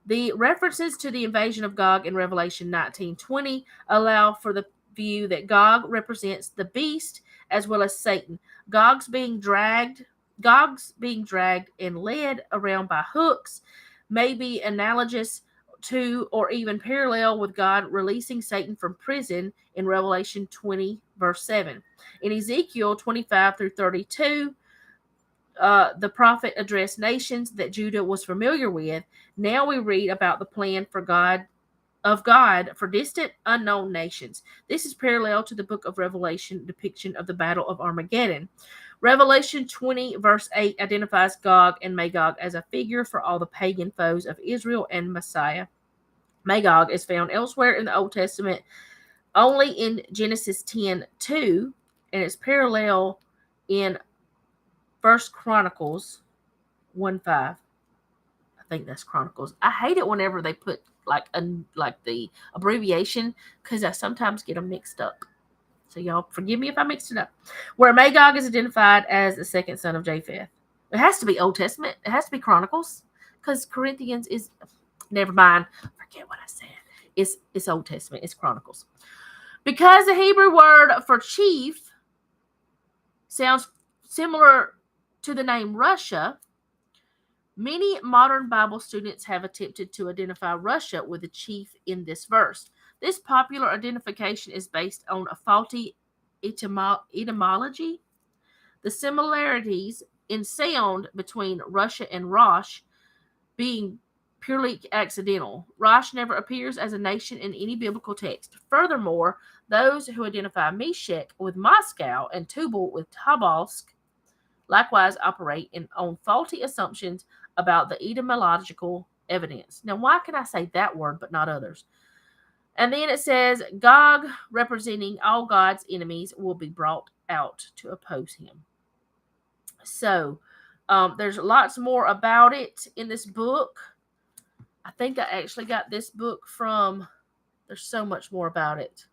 The references to the invasion of Gog in Revelation 19:20 allow for the view that Gog represents the beast as well as Satan. Gog's being dragged and led around by hooks may be analogous to or even parallel with God releasing Satan from prison in Revelation 20, verse 7. In Ezekiel 25 through 32, the prophet addressed nations that Judah was familiar with. Now we read about the plan for God for distant, unknown nations. This is parallel to the book of Revelation depiction of the Battle of Armageddon. Revelation 20, verse 8 identifies Gog and Magog as a figure for all the pagan foes of Israel and Messiah. Magog is found elsewhere in the Old Testament, only in Genesis 10:2, and it's parallel in 1 Chronicles 1:5. I think that's Chronicles. I hate it whenever they put like the abbreviation because I sometimes get them mixed up. So y'all forgive me if I mixed it up. Where Magog is identified as the second son of Japheth. It has to be Old Testament. It has to be Chronicles because Corinthians is. Never mind. Forget what I said. It's Old Testament. It's Chronicles. Because the Hebrew word for chief sounds similar to the name Russia, many modern Bible students have attempted to identify Russia with the chief in this verse. This popular identification is based on a faulty etymology. The similarities in sound between Russia and Rosh being purely accidental. Rosh never appears as a nation in any biblical text. Furthermore, those who identify Meshech with Moscow and Tubal with Tobolsk likewise operate on faulty assumptions about the etymological evidence. Now, why can I say that word but not others? And then it says, Gog, representing all God's enemies, will be brought out to oppose him. So, there's lots more about it in this book. I think I actually got this book from, there's so much more about it.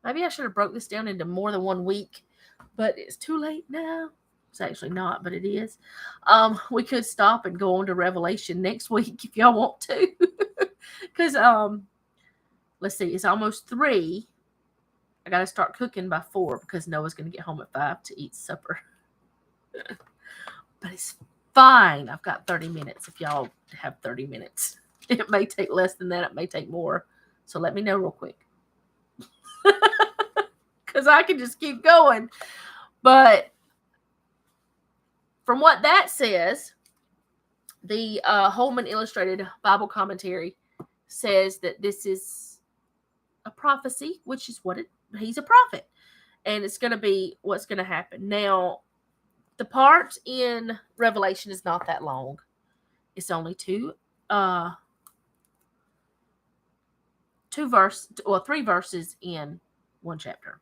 Maybe I should have broke this down into more than 1 week, but it's too late now. It's actually not, but it is. We could stop and go on to Revelation next week if y'all want to. Because, let's see, it's almost 3. I got to start cooking by 4 because Noah's going to get home at 5 to eat supper. But it's fine. I've got 30 minutes if y'all have 30 minutes. It may take less than that. It may take more. So let me know real quick. Because I can just keep going. But from what that says, the Holman Illustrated Bible Commentary says that this is a prophecy, which is he's a prophet. And it's going to be what's going to happen. Now, the part in Revelation is not that long. It's only 3 verses in 1 chapter.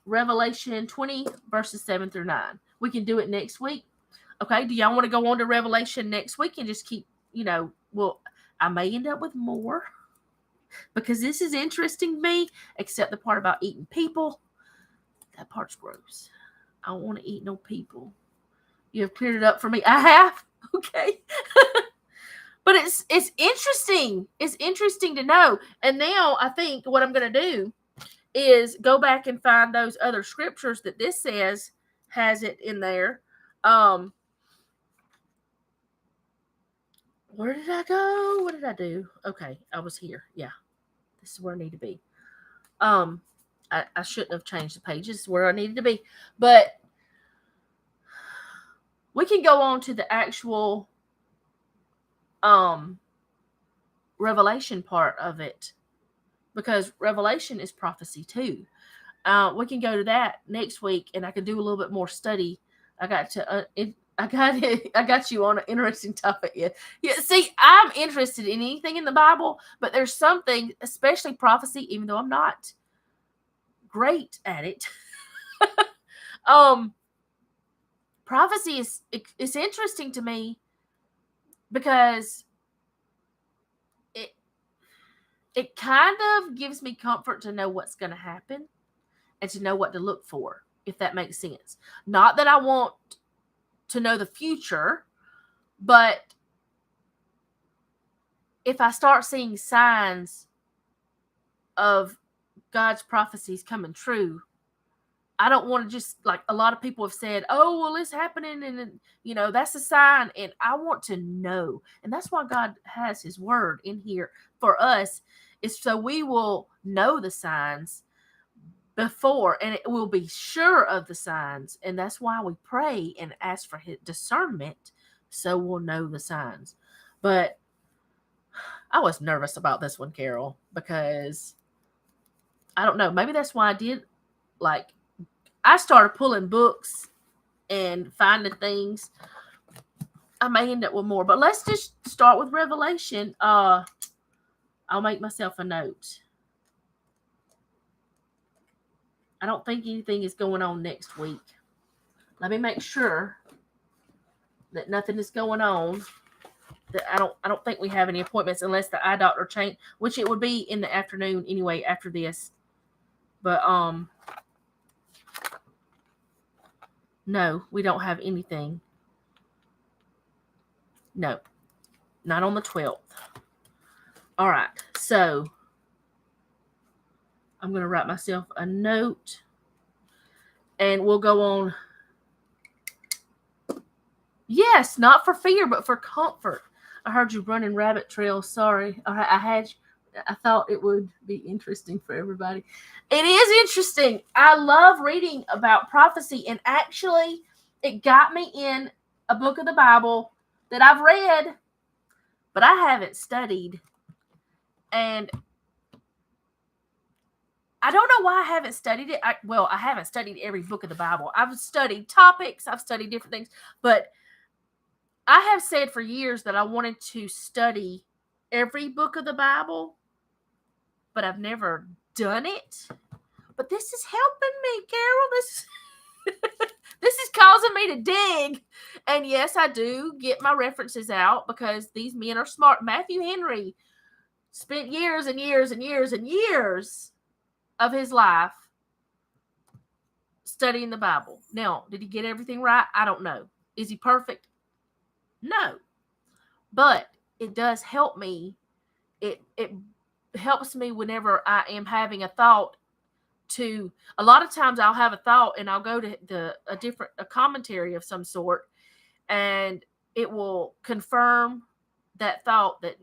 Revelation 20 verses 7 through 9. We can do it next week. Okay, do y'all want to go on to Revelation next week and just keep, I may end up with more because this is interesting to me, except the part about eating people. That part's gross. I don't want to eat no people. You have cleared it up for me. I have. Okay. But it's interesting. It's interesting to know. And now I think what I'm going to do is go back and find those other scriptures that this says has it in there. Where did I go? What did I do? Okay, I was here. Yeah. This is where I need to be. I shouldn't have changed the pages. This is where I needed to be. But we can go on to the actual Revelation part of it, because Revelation is prophecy too. We can go to that next week, and I can do a little bit more study. I got you on an interesting topic. Yeah. See, I'm interested in anything in the Bible, but there's something, especially prophecy, even though I'm not great at it. Prophecy it's interesting to me because it kind of gives me comfort to know what's going to happen. and to know what to look for, if that makes sense. Not that I want to know the future, but if I start seeing signs of God's prophecies coming true, I don't want to just, like a lot of people have said, oh, well, it's happening, and that's a sign, and I want to know. And that's why God has his word in here for us, is so we will know the signs before, and it will be sure of the signs. And that's why we pray and ask for his discernment, so we'll know the signs. But I was nervous about this one, Carol, because I don't know, maybe that's why I started pulling books and finding things. I may end up with more, but let's just start with Revelation. I'll make myself a note. I don't think anything is going on next week. Let me make sure that nothing is going on. That I don't think we have any appointments unless the eye doctor change, which it would be in the afternoon anyway after this. But no, we don't have anything. No, not on the 12th. All right, so I'm going to write myself a note, and we'll go on. Yes, not for fear, but for comfort. I heard you running rabbit trails. Sorry, I thought it would be interesting for everybody. It is interesting. I love reading about prophecy, and actually, it got me in a book of the Bible that I've read, but I haven't studied. And I don't know why I haven't studied it. I haven't studied every book of the Bible. I've studied topics. I've studied different things. But I have said for years that I wanted to study every book of the Bible, but I've never done it. But this is helping me, Carol. This is causing me to dig. And yes, I do get my references out because these men are smart. Matthew Henry spent years and years and years and years of his life studying the Bible. Now, did he get everything right? I don't know. Is he perfect? No. But it does help me. It helps me whenever I am having a thought. A lot of times I'll have a thought and I'll go to a commentary of some sort, and it will confirm that thought that,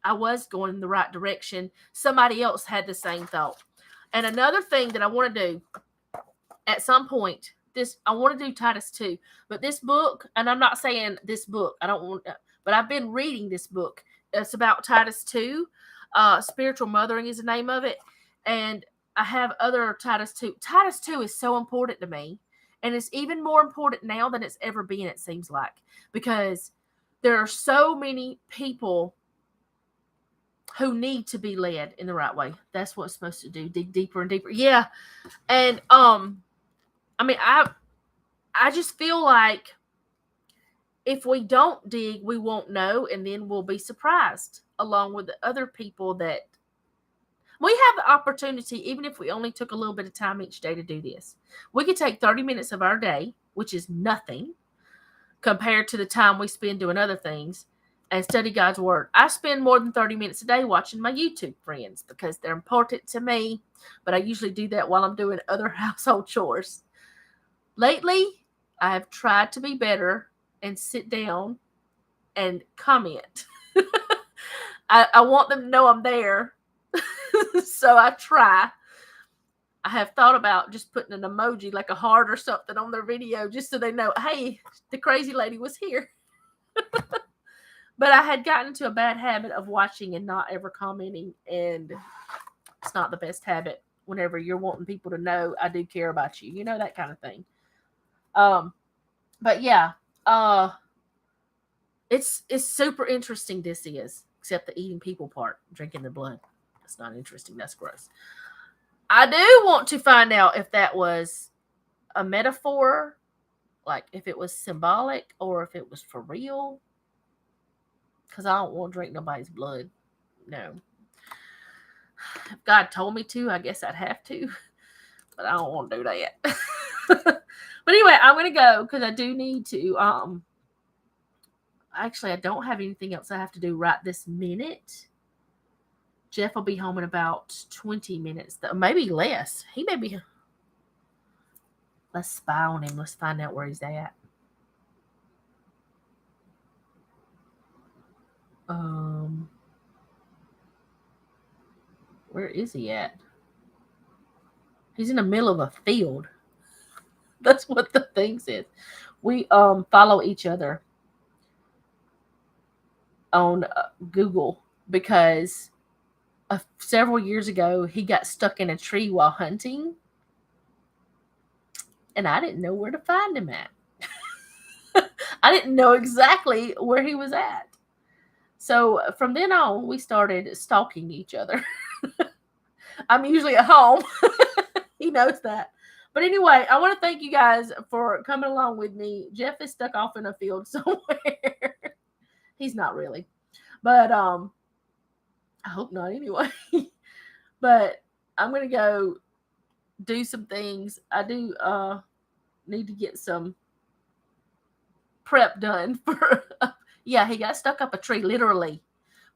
I was going in the right direction. Somebody else had the same thought. And another thing that I want to do at some point, I want to do Titus 2, but this book, and I'm not saying this book, but I've been reading this book. It's about Titus 2. Spiritual Mothering is the name of it. And I have other Titus 2. Titus 2 is so important to me. And it's even more important now than it's ever been, it seems like. Because there are so many people who need to be led in the right way. That's what it's supposed to do. Dig deeper and deeper. Yeah. And, I just feel like if we don't dig, we won't know, and then we'll be surprised along with the other people that we have the opportunity, even if we only took a little bit of time each day to do this. We could take 30 minutes of our day, which is nothing compared to the time we spend doing other things, and study God's word. I spend more than 30 minutes a day watching my YouTube friends because they're important to me, but I usually do that while I'm doing other household chores. Lately, I have tried to be better and sit down and comment. I want them to know I'm there. So I try. I have thought about just putting an emoji like a heart or something on their video just so they know, hey, the crazy lady was here. But I had gotten into a bad habit of watching and not ever commenting, and it's not the best habit whenever you're wanting people to know I do care about you, that kind of thing. But yeah, it's super interesting. This is, except the eating people part, drinking their blood. That's not interesting. That's gross. I do want to find out if that was a metaphor, like if it was symbolic or if it was for real. Because I don't want to drink nobody's blood. No. If God told me to, I guess I'd have to. But I don't want to do that. But anyway, I'm going to go because I do need to. Actually, I don't have anything else I have to do right this minute. Jeff will be home in about 20 minutes, though. Maybe less. He may be. Let's spy on him. Let's find out where he's at. Where is he at? He's in the middle of a field. That's what the thing says. We follow each other on Google because several years ago he got stuck in a tree while hunting, and I didn't know where to find him at. I didn't know exactly where he was at. So from then on, we started stalking each other. I'm usually at home. He knows that. But anyway, I want to thank you guys for coming along with me. Jeff is stuck off in a field somewhere. He's not really. But I hope not anyway. But I'm going to go do some things. I do need to get some prep done for yeah, he got stuck up a tree, literally.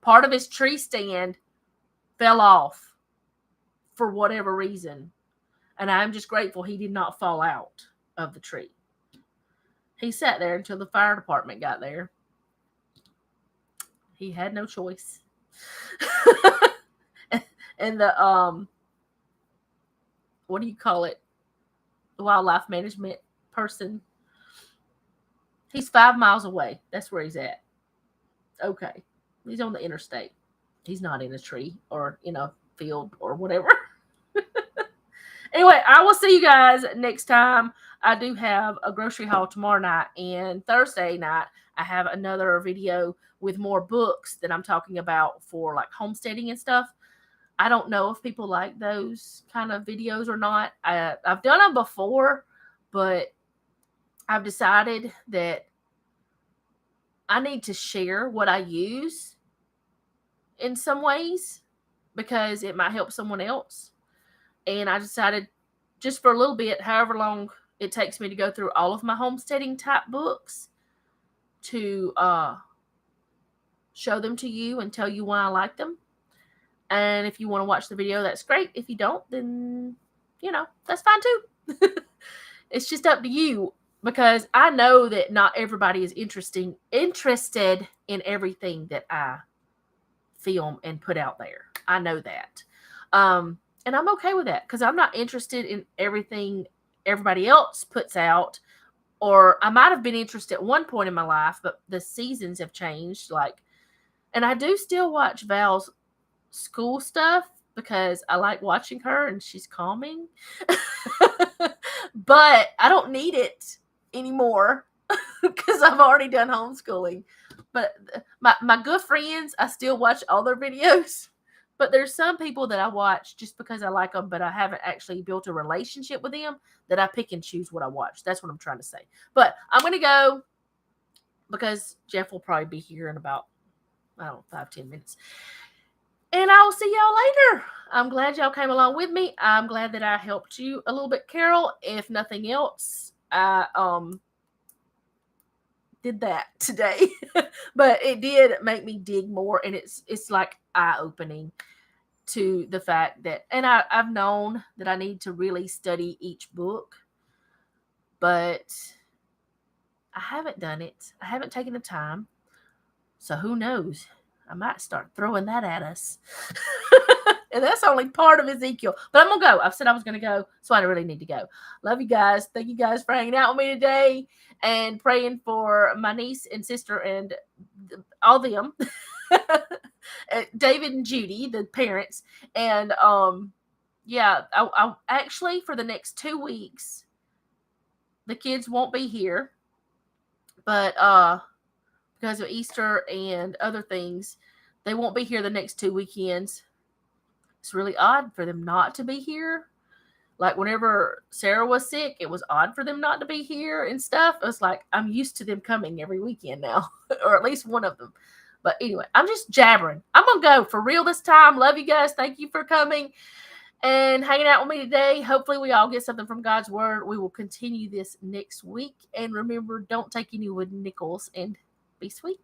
Part of his tree stand fell off for whatever reason. And I'm just grateful he did not fall out of the tree. He sat there until the fire department got there. He had no choice. And the what do you call it? The wildlife management person. He's 5 miles away. That's where he's at. Okay. He's on the interstate. He's not in a tree or in a field or whatever. Anyway, I will see you guys next time. I do have a grocery haul tomorrow night, and Thursday night I have another video with more books that I'm talking about for like homesteading and stuff. I don't know if people like those kind of videos or not. I've done them before, but I've decided that I need to share what I use in some ways because it might help someone else. And I decided just for a little bit, however long it takes me to go through all of my homesteading type books, to show them to you and tell you why I like them. And if you want to watch the video, that's great. If you don't, then, that's fine too. It's just up to you because I know that not everybody is interested in everything that I film and put out there. I know that. And I'm okay with that because I'm not interested in everything everybody else puts out. Or I might have been interested at one point in my life, but the seasons have changed. And I do still watch Val's school stuff because I like watching her and she's calming. But I don't need it anymore because I've already done homeschooling. But my good friends, I still watch all their videos. But there's some people that I watch just because I like them, but I haven't actually built a relationship with them that I pick and choose what I watch. That's what I'm trying to say. But I'm going to go because Jeff will probably be here in about, 5-10 minutes. And I will see y'all later. I'm glad y'all came along with me. I'm glad that I helped you a little bit, Carol. If nothing else, I did that today. But it did make me dig more, and it's like eye-opening to the fact that, and I've known that I need to really study each book, but I haven't done it. I haven't taken the time. So who knows? I might start throwing that at us. And that's only part of Ezekiel. But I'm going to go. I've said I was going to go, so I really need to go. Love you guys. Thank you guys for hanging out with me today and praying for my niece and sister and all them. David and Judy, the parents. And, I actually, for the next 2 weeks, the kids won't be here. But because of Easter and other things, they won't be here the next 2 weekends. It's really odd for them not to be here. Like whenever Sarah was sick, it was odd for them not to be here and stuff. It's like I'm used to them coming every weekend now, or at least one of them. But anyway, I'm just jabbering. I'm going to go for real this time. Love you guys. Thank you for coming and hanging out with me today. Hopefully, we all get something from God's word. We will continue this next week. And remember, don't take any wooden nickels and be sweet.